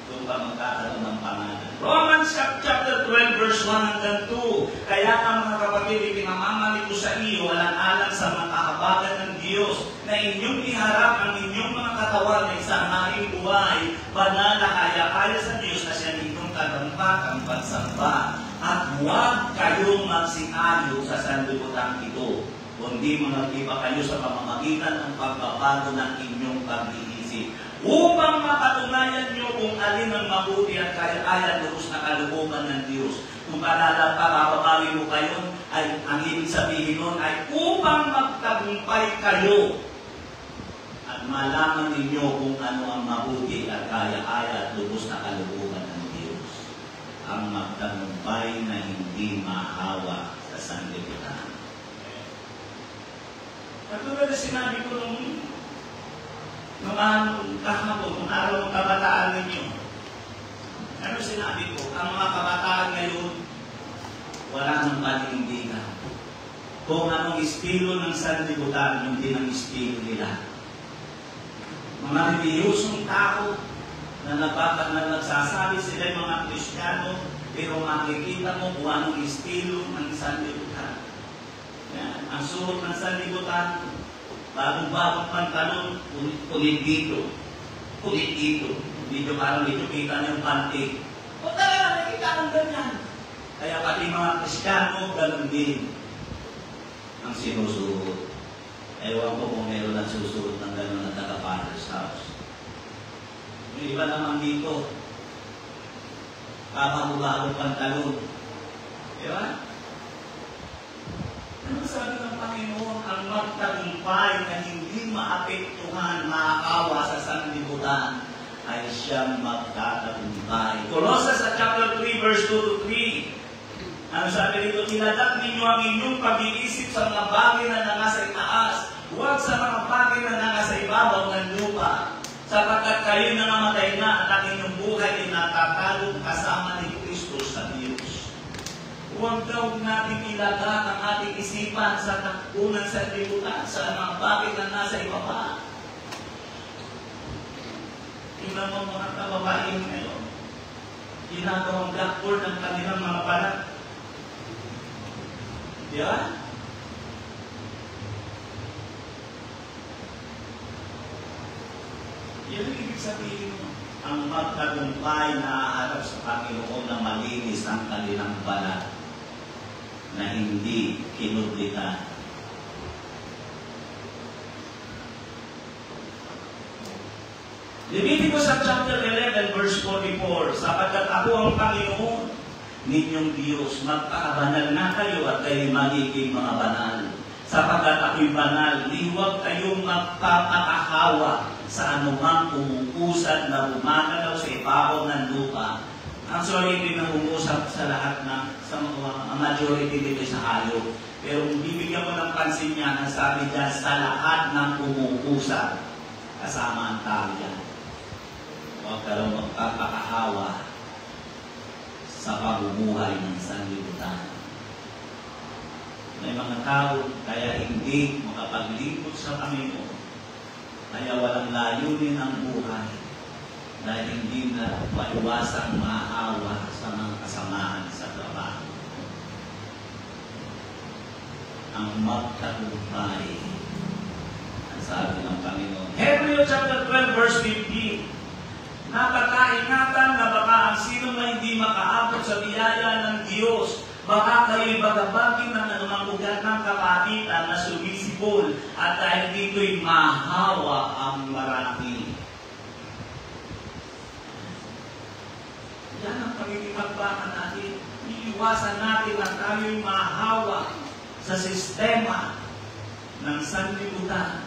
doon ka magkakaroon ng pangalan. Romans chapter 12 verse 1 hanggang 2. Kaya ang mga kapatid, ipinamamali ko sa iyo, alang-alang sa mga kahabagan ng Diyos, na inyong iharap ang inyong mga katawan na isang haring buhay, banal na kaya-kaya sa Diyos na siya ninyong kadampakang pagsamba. At huwag kayong magsingayo sa sanlibutan ito, kundi managtiba kayo sa pamamagitan ng pagbabago ng inyong pag-iisip, upang mapatunayan nyo kung alin ang mabuti at kaya-kaya lubos na kalooban ng Diyos. Kung papapawin mo kayo, ay ang ibig sabihin nun ay upang magtagumpay kayo at malaman ninyo kung ano ang mabuti at kaya-kaya at lubos na kalooban ng Diyos. Ang magtagumpay na hindi mahawa sa sanlibutan. Katulad na sinabi ko nung kahapon, kung araw ng kabataan ninyo. Ano sinabi ko? Ang mga kabataan ngayon, wala nang panindigan. Kung anong estilo ng sanlibutan, yung din ang estilo nila. Mga reliyosong tao na nagsasabi sila yung mga Kristiyano, pero makikita mo kung anong estilo ng sanlibutan. Yan. Ang suot ng sanlibutan, bagong-bagong pantalon, kulit dito. Hindi nyo parang dito kita na yung panty. O talaga, nakikita ng ganyan. Kaya pati mga Kristiyano, ganun din ang sinusuot. Ewan ko kung meron ang susuot ng ganun na taga-Father's house. Yung iba naman dito, bagong-bagong pantalon. Diba? Ano sabi ng Panginoon? Ang magtagumpay na hindi maapektuhan, maakawa sa sanlibutan ay siyang magtatagumpay. Colossus chapter 3 verse 2-3. Ano sabi dito? Tinadak ninyo ang inyong pag-iisip sa mga bagay na nangasa itaas, huwag sa mga bagay na nangasa ibabaw ng lupa. Sapagkat kayo nangamatay na at ang inyong buhay ay natatalong kasama ni Kristo sa Diyos. Huwag daw natin ilagak ang ating isipan sa takbunan sa libutan, sa mga bagay na nasa ibaba. Tingnan mo mga kababaeng ngayon, ginagawang blackboard ng kanilang mga balat. Di ba? Yan ang ibig sabihin mo. Ang magtagumpay na harap sa Panginoon na malinis ang kanilang balat na hindi kinublitan. Leviticus chapter 11 verse 44, sapagkat ako ang Panginoon ninyong Diyos, magpakabanal na kayo at kayo magiging mga banal. Sapagkat ako'y banal, huwag kayong magpapakahawa sa anumang umuusad na bumagalaw sa ibabaw ng lupa. Actually, ito yung nangungusap sa lahat ng, sa majority dito sa hayop. Pero kung bibigyan mo ng pansin niya, ang sabi dyan, sa lahat ng umuusap, kasama ang tao dyan. Huwag ka lang magpapakahawa sa pamumuhay ng sanlibutan. May mga tao kaya hindi makapaglingkod sa Panginoon, kaya walang layunin ang buhay, dahil hindi na maiwasang maawa sa mga kasamahan sa trabaho. Ang magtagumpay, ang sabi ng Panginoon. Hebrews chapter 12 verse 15, napakaingatan na baka ang sino na hindi makaabot sa biyaya ng Diyos, baka kayo'y bagabagin ng anumang ugat ng kapatitan na sumisibol at dahil dito'y mahawa ang marami. Yan ang pagkikipagbakan natin. Iiwasan natin na tayo'y mahawa sa sistema ng sanlibutan.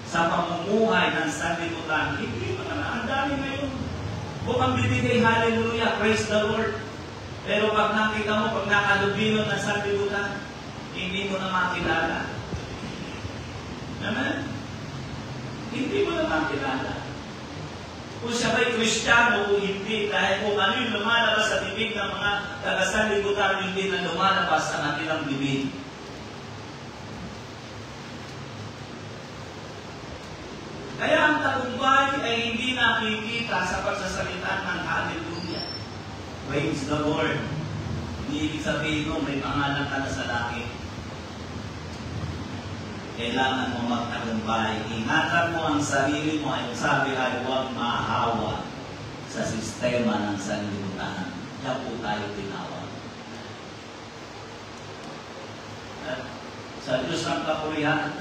Sa pamumuhay ng sanlibutan. Hindi pa na, ang dami ngayon. Bukang bibigay, hallelujah, praise the Lord. Pero pag nakita mo, pag nakalubino ng sanlibutan, hindi mo na makilala. Amen? Hindi mo na makilala. Kung siya ba'y Kristiyano o hindi, dahil kung ano yung lumalabas sa bibig ng mga taga-sanlibutan, hindi na lumalabas sa kanilang bibig. Kaya ang tagumpay ay hindi nakikita sa pagsasalita ng hallelujah. Praise the Lord. Hindi ibig sabihin mo, may pangalan ka na sa langit. Kailangan mo magtagumpay. Ingatan mo ang sarili mo. Ay sabi ay huwag mahawa sa sistema ng sanlibutan. Diyan po tayo tinawag. At sa Diyos ng kapurihan,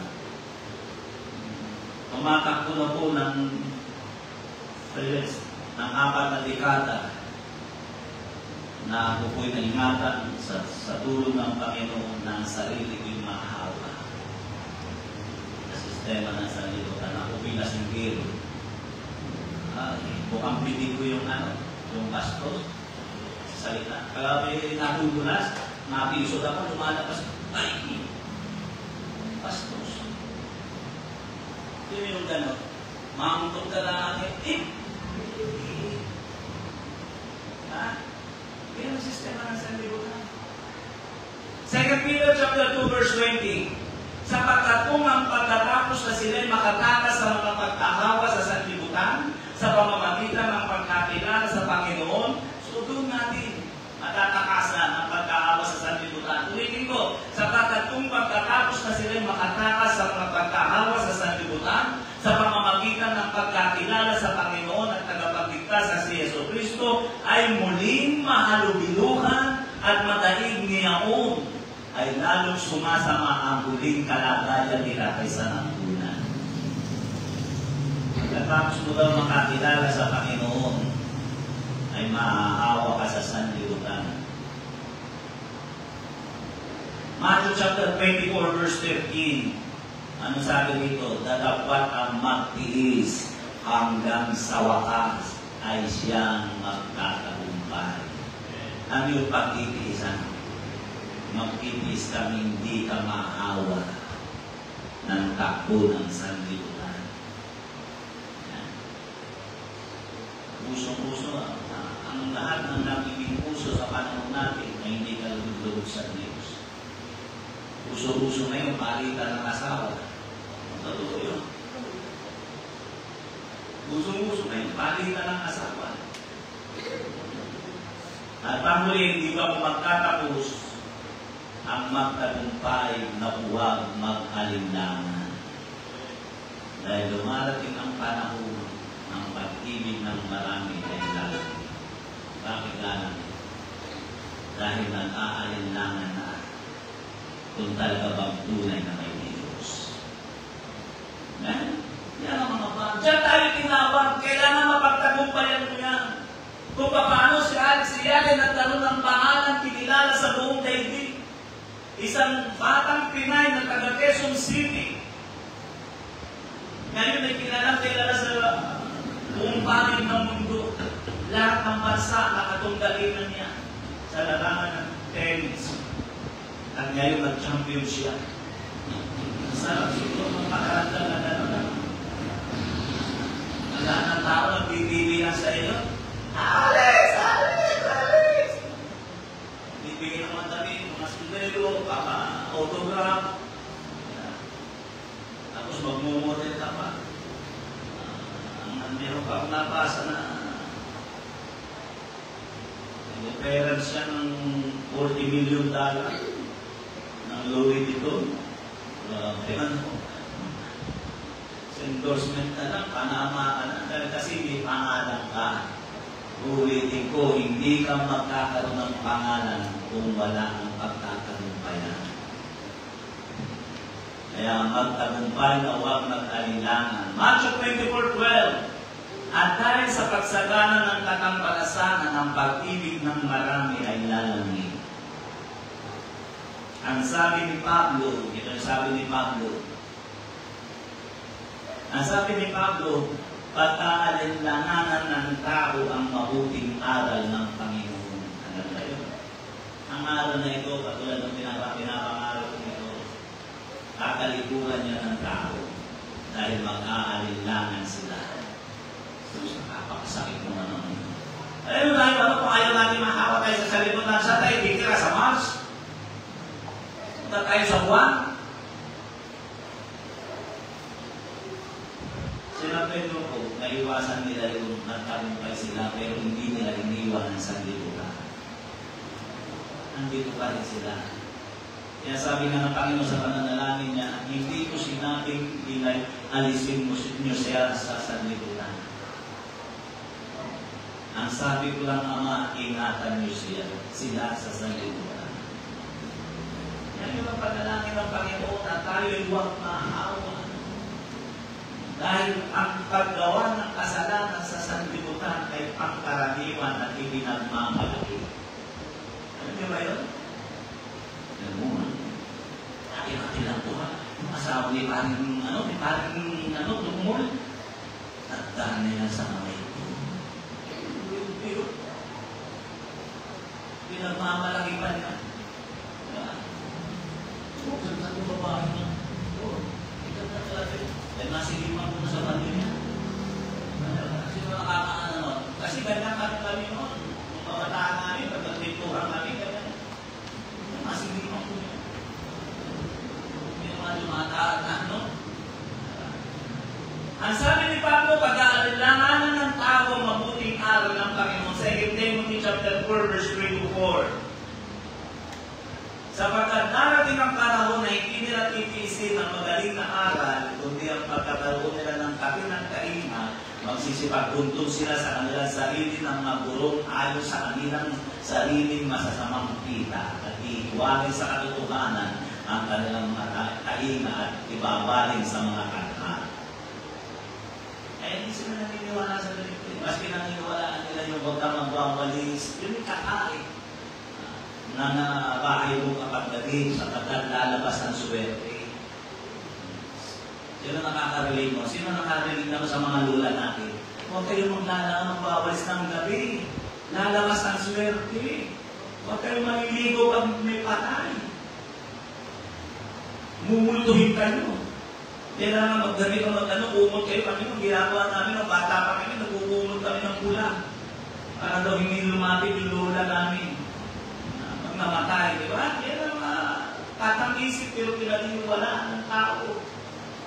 tumatakbo na po ng 4 na dekada na ako po'y naingatan sa tulong ng Panginoon na ang sarili ko'y mahawa sa sistema ng sanlibutan. Ako pinasinggil. Bukang pinig ko yung bastos sa salita. Kaya may natutulas, mapiso dapat lumalabas. Ay, bastos. Yun yung gano'n. Maangkot ka lang natin. Yan ang sistema ng sanlibutan. 2 Peter chapter 2 verse 20. Sapagkat kung ang pagkatapos na sila'y makatakas sa mga pagkahawa sa sanlibutan, sa pamamagitan ng pagkakilala sa Panginoon, so doon natin matatakasan ang pagkahawa sa sanlibutan. Ulitin ko, sapagkat kung pagkatapos na sila'y makatakas sa mga pagkahawa sa sanlibutan, sa pamamagitan ng pagkakilala sa Panginoon at tagapagligtas sa si Jesucristo, ay muling mahalubiluhan at madaig niyaon, ay lalong sumasama ang huling kalagayan nila kaysa ng una. Pagkatapos mo daw makakilala sa Panginoon, ay maahawa ka sa sanlibutan. Matthew chapter 24 verse 13. Ano sabi dito? Datapwat ang magtiis hanggang sa wakas ay siyang magtatagumpay. Ang iyong pagtitiisan, magtitiis kami hindi ka maawa ng takbo ng sanlibutan. Puso-puso, ang lahat ng nagiging puso sa panahon natin ay hindi ka lulubog sa Diyos. Puso-puso na yung palitan ng asawa. Totoo yun. Puso-puso na yung palitan ng asawa. At panguli, hindi ba magtatapos ang magtagumpay na huwag mag-alinlangan. Dahil dumarating ang panahon ng pag-ibig ng marami ay lalaki. Bakit lalaki? Dahil nag-aalinlangan na kung talaga bang tunay na may Diyos. Yan ang mga bang. Diyan tayo tinawag. Kailangan mapagtagumpayan mo yan. Kung paano si Allen nagkaroon ng pangalan kinilala sa buong daigdig. Isang batang Pinay na taga Quezon City. Ngayon ay kilala sa buong panig ng mundo. Lahat ng bansa nakatunggalin niya sa larangan ng tennis. At ngayon nag-champion siya. Sarap siguro magpakaranda na gano'n. Wala ng tao nagbibilang sa iyo. Alex! Bibigyan naman kami mga sundelo, autograph. Tapos magmumodel ka pa. Meron pa akong napasa na nag-opera siya ng $40 million ng Louis Vuitton. Sa endorsement na lang, panama ka na. Dahil kasi may pangalan ka. Ulitin ko, hindi ka magkakaroon ng pangalan kung wala ang pagtatagumpayan. Kaya magtagumpay na huwag mag-alilangan. Matthew 24:12. At dahil sa pagsagana ng katampalasanan, ang pag-ibig ng marami ay lalamig. Ang sabi ni Pablo, ito ang sabi ni Pablo, pagkaalinlanganan ng tao ang mabuting aral ng Panginoon. Ano ba yun? Ang aral na ito, katulad ng pinapangaral ko ito, kakalikuran niya ng tao dahil mag-aalinlangan sila. So, nakapakasakit mo naman. Ayun tayo, ano kung ayaw natin mahawa tayo sa salimutan siya, tayo titira sa Mars. Punta tayo sa Buwan. Sila Pedro ko, naiwasan nila yung nagtagumpay sila, pero hindi nila iniwan ang sanlibutan. Nandito pa rin sila. Kaya sabi nga ng Panginoon sa pananalangin niya, hindi ko sinabing alisin mo niyo siya sa sanlibutan. Ang sabi ko lang, Ama, ingatan niyo sila sa sanlibutan. Yan yung panalangin ng Panginoon na tayo'y huwag maawa. Dahil ang paggawa ng kasalanan sa sanlibutan ay pangkaraniwan at ibinagmamalaki. Alam niyo ba yun? Alam mo, hati-hati lang po ha. Yung asawa ni paring, lumul. Tandaan nila sa kamay ko. Pinagmamalaki pa niya. Saan yung babae niya? Ikaw na talaga. Dahil nasilipan ko na sa pamilya. Kasi nakakaano. Kasi ganyan kami noon. Nung pamataan namin, pagkagpinturan namin, ganyan. Nasilipan ko niya. Hindi naman lumataan na, no? Ang sabi ni Pablo, pag-aalinlanganan ng tao mabuting aral ng Panginoon sa 2 Timothy chapter 4, verse 3-4. Sapagkat darating ang panahon na hindi nila titiisin ang magaling na aral, kundi ang pagkakaroon nila ng kapinan-kaina, magsisipagbuntong sila sa kanilang sarili ng magurong ayon sa kanilang sariling masasamang kita at iiwagin sa katotohanan ang kanilang kaina at ibabaling sa mga kanta. Hindi sila naniniwala sa ganito. Mas pinaniniwalaan nila yung huwag kang magwawalis, yun yung kakain. Na bahay mo kapag lagi sa lalabas ng swerte. Sino nakaka-relate mo? Sino nakaka-relate naman sa mga lula natin? Huwag kayong magwawalis ng gabi. Lalabas ng swerte. Huwag kayong maliligo pag may patay. Mumultuhin kayo. Kailangan maggabi o umot kayo. Kami nung ginagawa namin, nung bata pa kami, nag-uumot kami ng pula. Para daw hindi lumapit yung lula namin. Pag namatay, di ba? Yan ang tatang-isip pero pinaniniwalaan ng tao.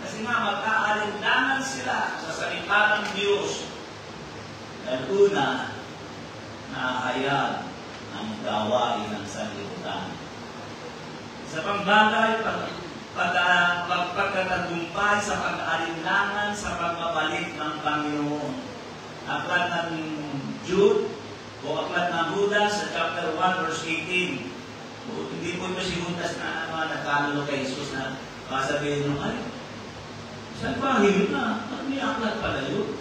Kasi nga, magkaalinlangan sila sa salita ng Diyos. Dahil una, nakahayag ang gawain ng sanlibutan. Sa pangbagay, pagkatagumpay sa pag-alinlangan sa pagbabalik ng Panginoon. Aklat ng Jude o aklat ng Judas sa chapter 1 verse 18. Hindi po ito si Judas na nagkanulo kay Jesus na sabihin nyo, ay, saan ba hilo na? May aklat pala yun.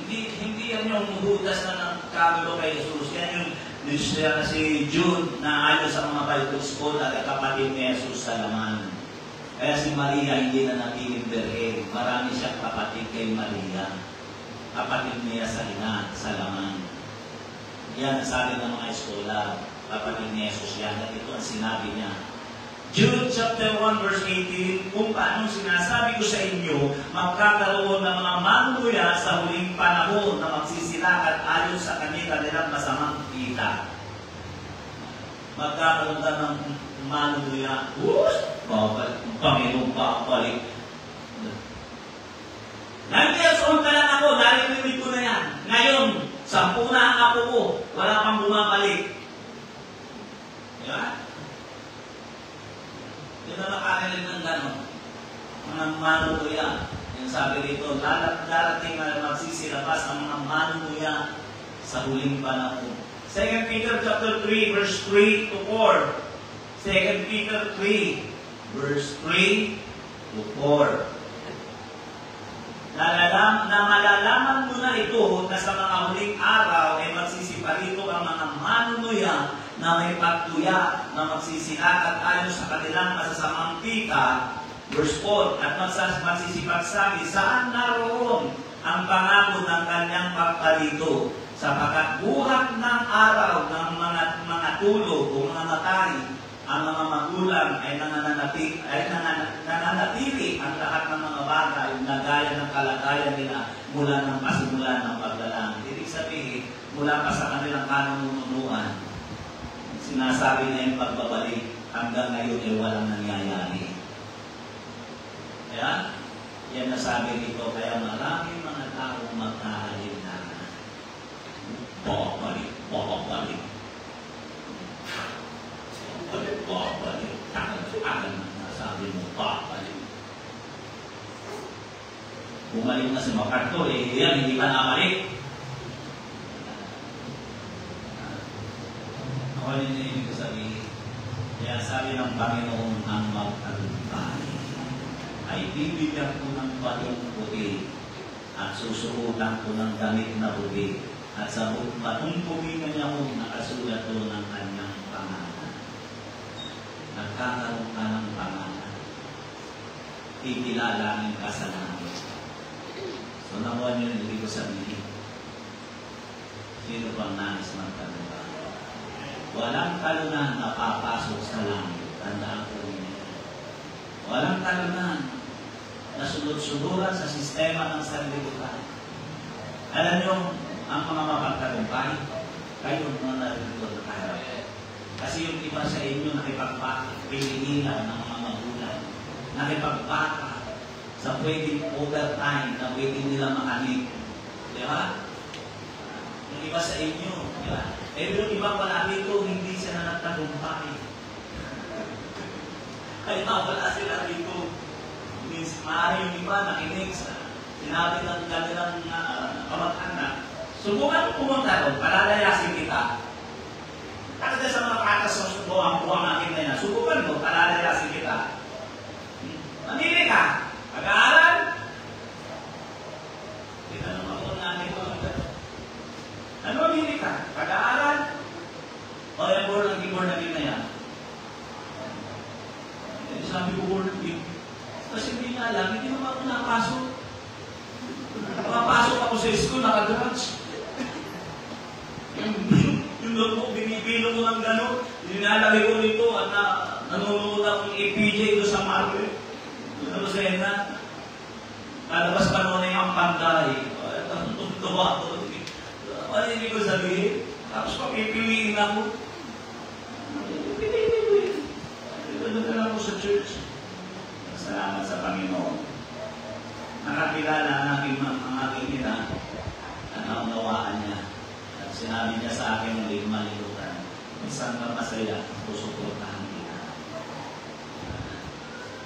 Hindi yan yung Judas na nagkanulo kay Jesus. Yan yung si Jude na ayon sa mga Bible school at kapatid ni Jesus sa laman. Kaya si Maria hindi na naging birhen. Marami siyang kapatid kay Maria. Kapatid niya sa ina, sa laman. Yan ang sabi ng mga eskola. Kapatid ni Jesus yan. At ito ang sinabi niya. Jude chapter 1 verse 18, kung paano sinasabi ko sa inyo, magkakaroon ng mga manunuya sa huling panahon na magsisilakat ayon sa kanilang masamang kita. Magkakaroon ka ng manunuya. Panginoong papalik. 9 years old pa lang ako, narinig ko na yan. Ngayon, 10 na ang apo ko, wala pang bumabalik. Diba? Yun na nakarinig ng gano'n. Mga manunuya. Yung sabi rito, darating na magsisilabas ang mga manunuya sa huling panahon. 2 Peter chapter 3, verse 3 to 4. 2 Peter 3, verse 3 to 4. Na malalaman mo na ito na sa mga huling araw ay magsisiparito ang mga manunuya na may pagtuya na magsisilakat ayon sa kanilang masasamang kita. Verse 4, at magsisipagsabi, saan naroon ang pangako ng kanyang pagparito? Sapagkat buhat ng araw ng mga tulog o mga matari, ang mga magulang ay nananatili ang lahat ng mga bagay na gaya ng kalagayan nila mula ng pasimulan ng paglalangit. Ibig sabihin, mula pa sa kanilang kanununuan, sinasabi na yung pagbabalik hanggang ngayon ay walang nangyayari. Kaya, yan nasabi dito, kaya maraming mga taong magkahalin na babalik. Babalik. Tagal na sabi mo, babalik. Bumalik na si MacArthur, hindi pa nabalik. Ako rin ibig sabihin. Kaya sabi ng Panginoon ang magtagumpay ay bibigyan ko ng batong puti at susuotan ko ng damit na puti at sa batong puti na niya mo nakasulat doon ang kanyang pangalan. Nagkakaroon ka ng pangalan. Ikilalangin ka sa langit. So nakuha niyo yung ibig ko sabihin. Sino pang nais magtagumpay? Walang kalunan na papasok sa langit. Tandaan ko rin yan. Walang kalunan na sunod-sunuran sa sistema ng sanlibutan. Alam niyo, ang mga mapagtagumpay, kayo mga narito na kaharap. Kasi yung iba sa inyo nakipagbaka, pinilihan ng mga magulang, nakipagbaka sa pwedeng overtime na pwedeng nila makanig. Di ba? Yung iba sa inyo, di ba? Pero yung iba pala dito, hindi siya na nagtagumpay. Kaya wala sila dito. Maaari yung iba nakinig sa sinabi ng kanilang kamag-anak. Subukan pumunta doon, palalayasin kita. Kasi sa mga patas ng buwang natin na yan, subukan mo, palalayasin kita. Mamili ka, pag-aaral. Kita naman po natin ko. Ano mamili ka? Pag-aaral? O yung born again na yan. Sabi ko born again. Kasi hindi nga alam, hindi naman ako nakapasok. Nakapasok ako sa school, nakagrudge. Yung loob ko, binipilo ko ng gano'n. Nilalagay ko nito at nanonood akong APJ ko sa Marvel. Ano sa Ena? Kalabas pa noon yung panday. Tuwa ko. Ano hindi ko sabihin? Tapos papipiliin ako. Pipiliin ako sa church. Salamat sa Panginoon. Nakakilala ang aking ina at naunawaan niya. At sinabi niya sa akin ng malilutan, isang masaya, susuportahan kita.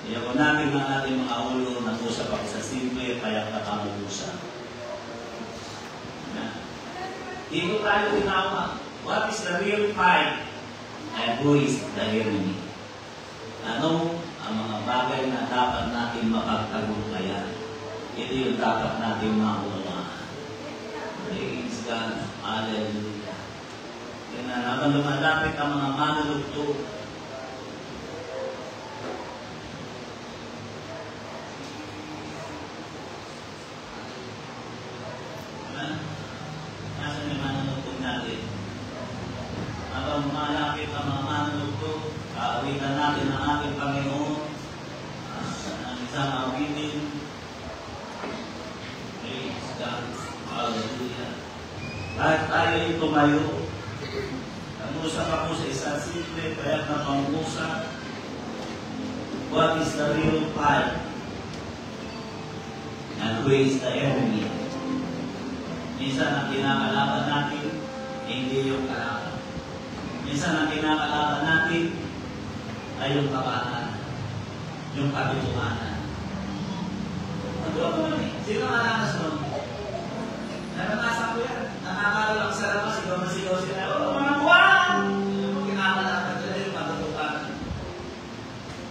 Iyaw namin ang ating mga ulo, nag-usap ako sa simple, payak na pamag-usap. Dito tayo tinawa, what is the real fight and who is the enemy? Ano ang mga bagay na dapat natin mapagtagumpayan? Ito yung dapat natin maunawaan. Praise God. Hallelujah. Kaya habang lumalapit ang mga manunugto, kayo tumayo. Nangusap ako sa isang simple, kaya na pangusap. What is the real fight? And who is the enemy? Minsan ang kinakalaban natin, hindi yung kalaban. Minsan ang kinakalaban natin ay yung kabataan, yung kabituanan. Nagawa ko nun eh. Sino nakaranas nun? Naranasan ko yan. Nakakalalang sa labas, sigaw na sigaw sila. Oh, mga buwan! Yung kinakalaban sila yung kabituanan.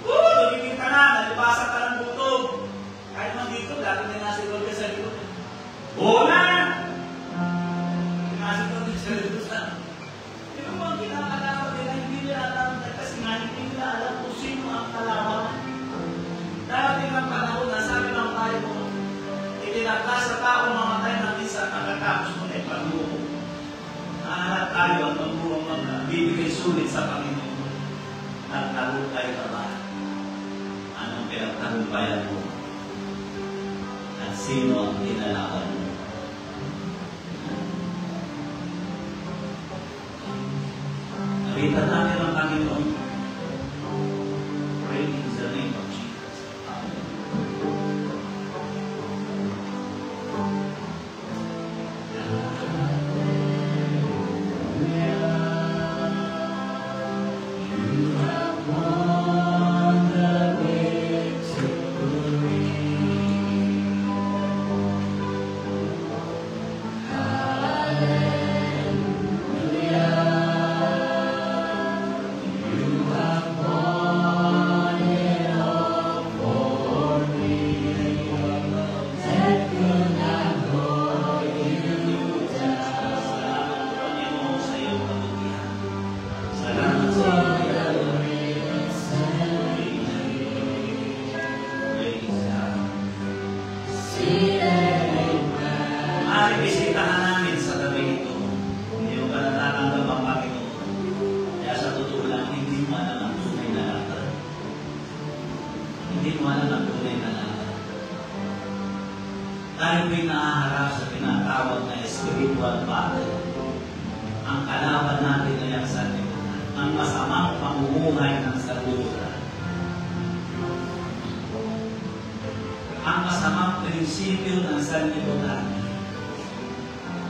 Tumingin ka na, nalibasan ka ng butog. Kahit man dito, dati na nasigaw ka sa likod. Bola! Nasigaw ka sa likod sa yung mga kinakalaban nila, hindi nila alam kasi nga hindi nila alam kung sino ang kalaban. Darating ang panahon na sabi ng tayo mo, itinakda sa taong mamatay ng isa, pagkatapos mo na ipagluho. Nahanap tayo ang magbuong mga bibigay sulit sa Panginoon. Nagtagumpay ka ba? Anong pinagtagumpayan mo? At sino ang kinalaban mo? Nakita natin ang Panginoon. Praise the name of Jesus. Tayo po'y naaharap sa tinatawag na spiritual battle. Ang kalaban natin ay ang sanlibutan, ang masamang pamumuhay ng sanlibutan, ang masamang prinsipyo ng sanlibutan,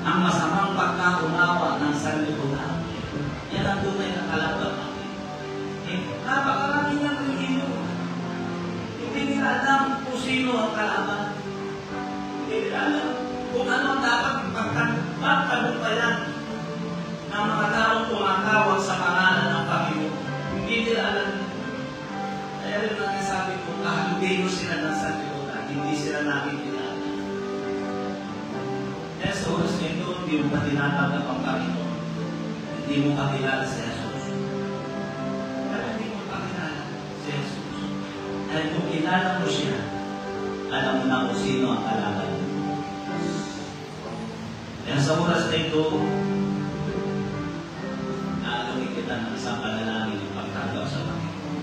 ang masamang pagkaunawa ng sanlibutan. Yan ang tunay na kalaban natin. Napakarami ng relihiyon. Hindi nila alam kung sino ang kalaban. Hindi nila alam kung ano ang dapat pagtagumpayan ng mga taong tumatawag sa pangalan ng Panginoon. Hindi nila alam. Kaya rin nakisabi ko, kahalugino sila ng sanlibutan. Hindi sila namin kilala. Kaya sa oras nito, hindi mo pa tinatanggap ang Panginoon. Hindi mo kakilala si Jesus. Kaya hindi mo kakilala si Jesus. Dahil kung kilala mo siya, alam mo na kung sino ang kalaban. Kaya sa oras na ito, naalawin kita ng isang panalangin yung pagtanggap sa Panginoon.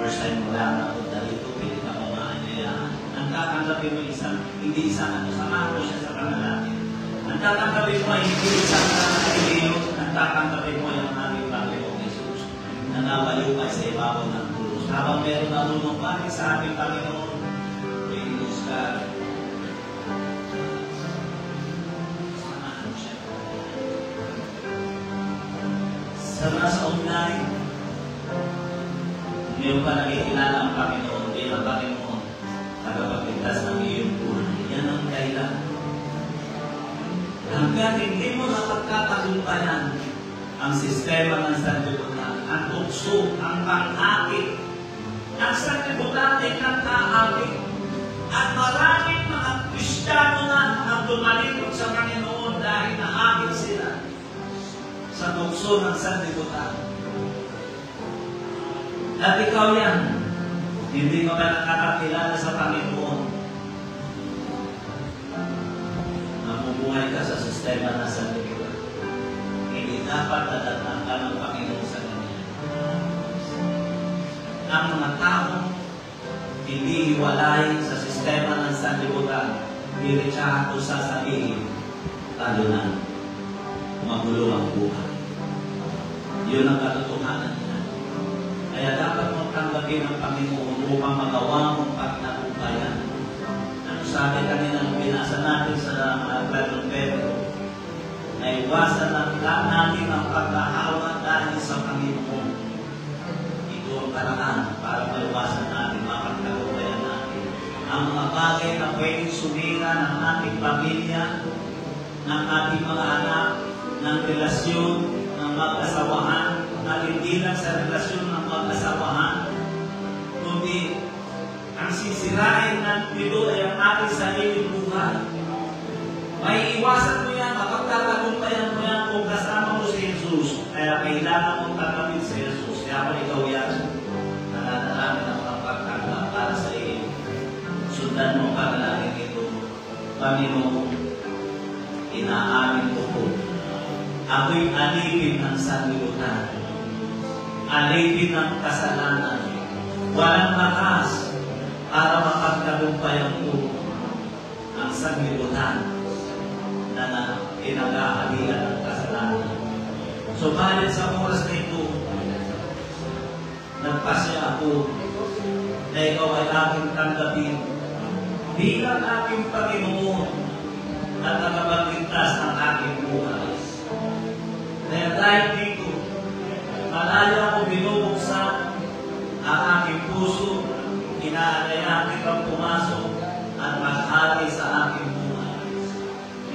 First time mo lang napunta rito, pili ka mamaanyayaan. Ang tatanggapin mo hindi isang samahan mo siya sa panalangin. Ang tatanggapin mo ay hindi isang reliyon. Ang tatanggapin mo ay ang aming Panginoong Jesus na nawalupay sa ibabaw ng krus. Habang meron marunong panig sa aming Panginoon, Pilinos ka, samahan mo siya. Sa nasa online, hindi mo pa nakikilala ang Panginoon, bilang Panginoon, tagapagligtas ng iyong buhay. Yan ang kailan. Hanggang hindi mo napagkatagumpayan ang sistema ng sanlibutan, ang tukso, ang pang-akit. Ang sanlibutan ay nang-aakit. At maraming mga Kristiyano na ang tumalikod sa Panginoon dahil naakit sila sa tukso ng sanlibutan. At ikaw yan, hindi mo ba nakakakilala sa Panginoon? Namumuhay ka sa sistema ng sanlibutan. Hindi dapat nadatang ka ng Panginoon sa Kanya. Ang mga taong hindi hiwalay sa sistema ng sanlibutan, diretsahan ko sasabihin, talunan. magulo ang buhay. Yun ang katotohanan niya. Kaya dapat mong tanggapin ang Panginoon upang magawa mong pagtagumpayan. Ano sabi kanina nung binasa natin sa aklat ng Pedro, na iwasan natin ang pagkahawa dahil sa Panginoon. Ito ang paraan para maiwasan natin, mapagtagumpayan natin ang mga bagay na pwedeng sumira ng ating pamilya, ng ating mga anak, ng relasyon, ng mag-asawahan, at hindi lang sa relasyon ng mag-asawahan, kundi ang sisirain ng ito ay ang ating sariling buhay. May iwasan mo yan, mapagtatagumpayan mo yan kung kasama mo si Jesus. Kaya kailangan mong tanggapin si Jesus. Kaya kung ikaw yan, nananalangin ang mga pagkakala para sa iyo. Sundan mo panalangin ito, Panginoon, inaamin ko po. Ako'y alipin ng sanlibutan, alipin ng kasalanan, walang bakas para mapagtagumpayan ko ang sanlibutan na pinag-aalian ng kasalanan. So, balit sa oras na ito, nagpasya ako na ikaw ay aking tanggapin bilang aking Panginoon at tagapagligtas ng aking buhay. Kaya dahil dito, malaya ko binubuksan ang aking puso, inaalayan kitang pumasok at maghari sa aking buhay.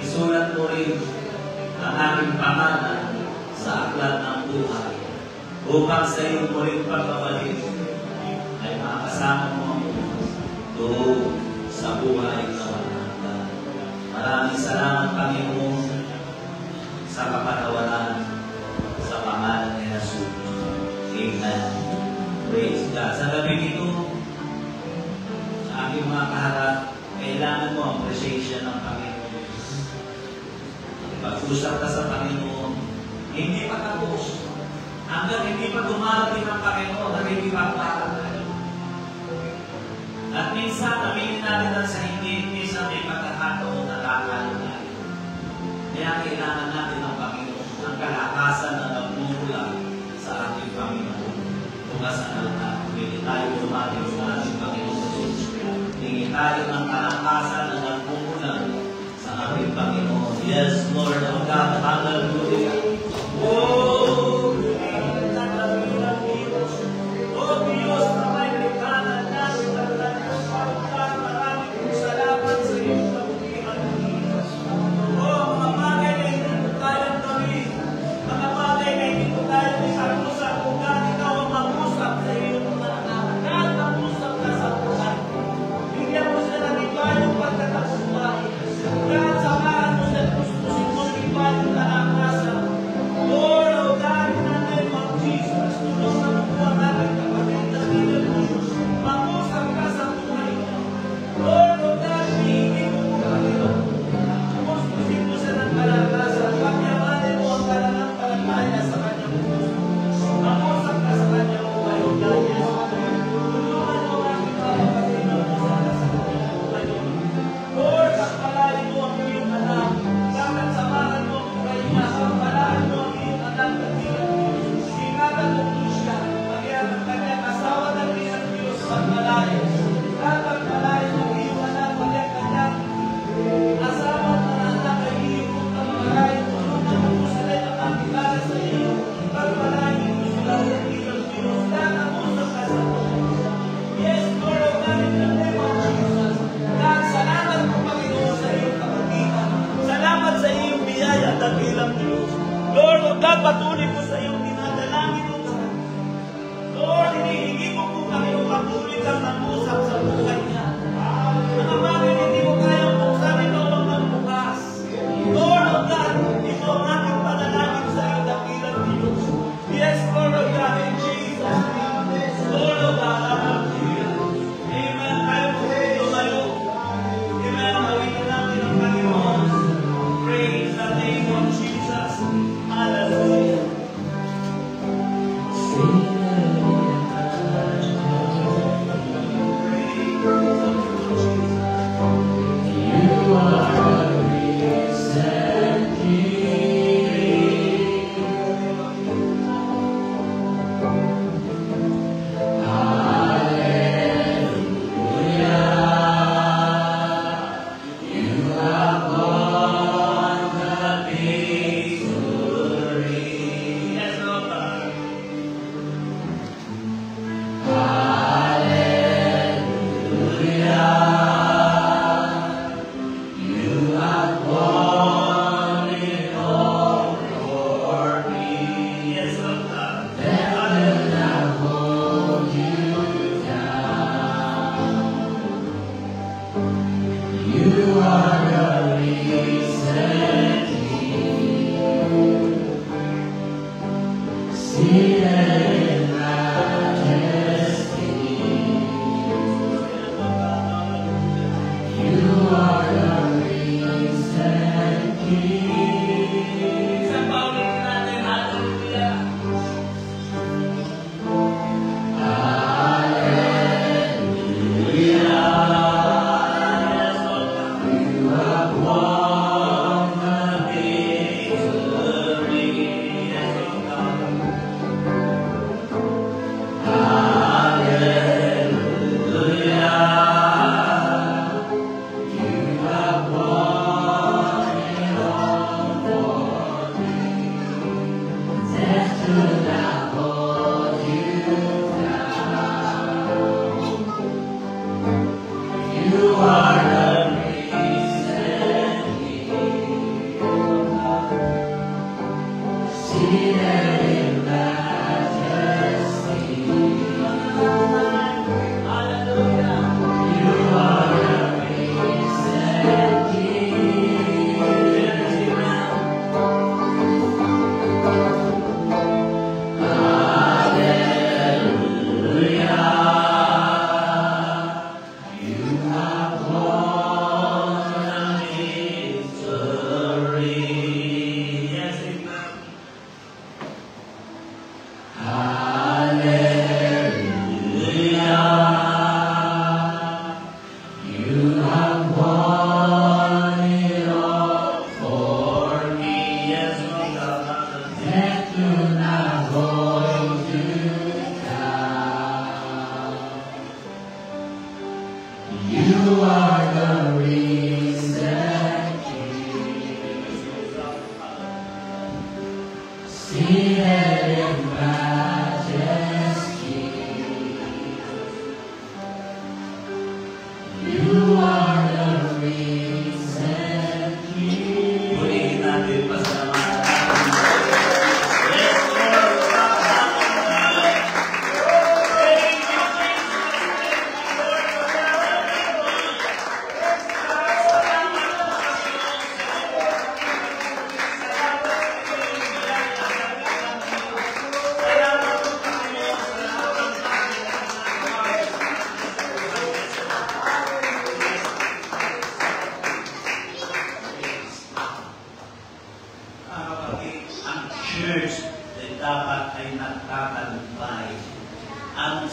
Isulat mo rin ang aking pangalan sa aklat ng buhay upang sa iyo mo rin pagkabalik ay makasama mo ang doon sa buhay na walang. Maraming salamat, Panginoon, sa kapatawaran sa pangalan ni Jesus. Amen. Praise God. Sa gabi ito, sa aking mga kaharap, kailangan mo appreciation ng Panginoon. Pag-usap ka sa Panginoon, hindi pa tapos. Hanggang hindi pa dumarating ang Panginoon, hindi pa para. At minsan, aminin natin lang sa hindi, minsan may pagkakataon na lakalo tayo. Kaya kailangan natin ang Panginoon, ang kalakasan na nagmumula sa ating Panginoon. Kung saan hindi tayo dumating sa ating Panginoon Jesus. Hingi tayo ng kalakasan na nagmumula sa ating Panginoon. Yes, Lord, ang God, hallelujah. Oh! Lord,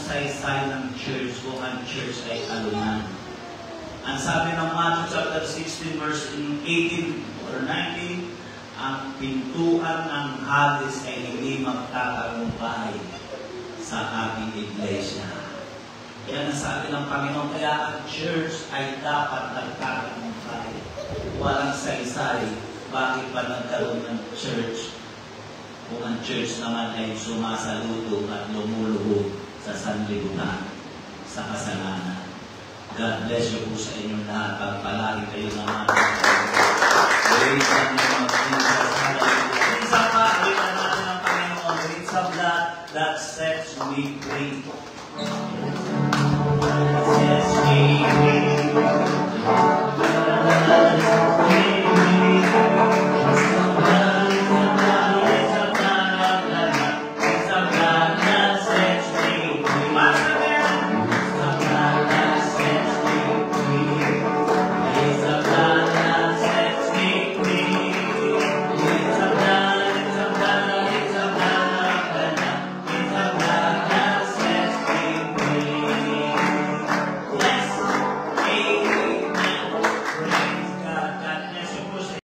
saysay ng church kung ang church ay alunan. Ang sabi ng Matthew chapter 16 verse 18 or 19, ang pintuan ng Hades ay hindi magtatagumpay sa ating iglesia. Yan ang sabi ng Panginoon, kaya ang church ay dapat nagtatagumpay. Walang saysay. Bakit pa nagkaroon ng church? Kung ang church naman ay sumasaludo at lumuluhog sa sanlibutan, sa kasalanan. God bless you po sa inyong lahat. Pagpalari kayo naman. Praise ang mga Jesus. Isa pa, alitan natin ang Panginoon. It's a blood that sets me free. Sets me free.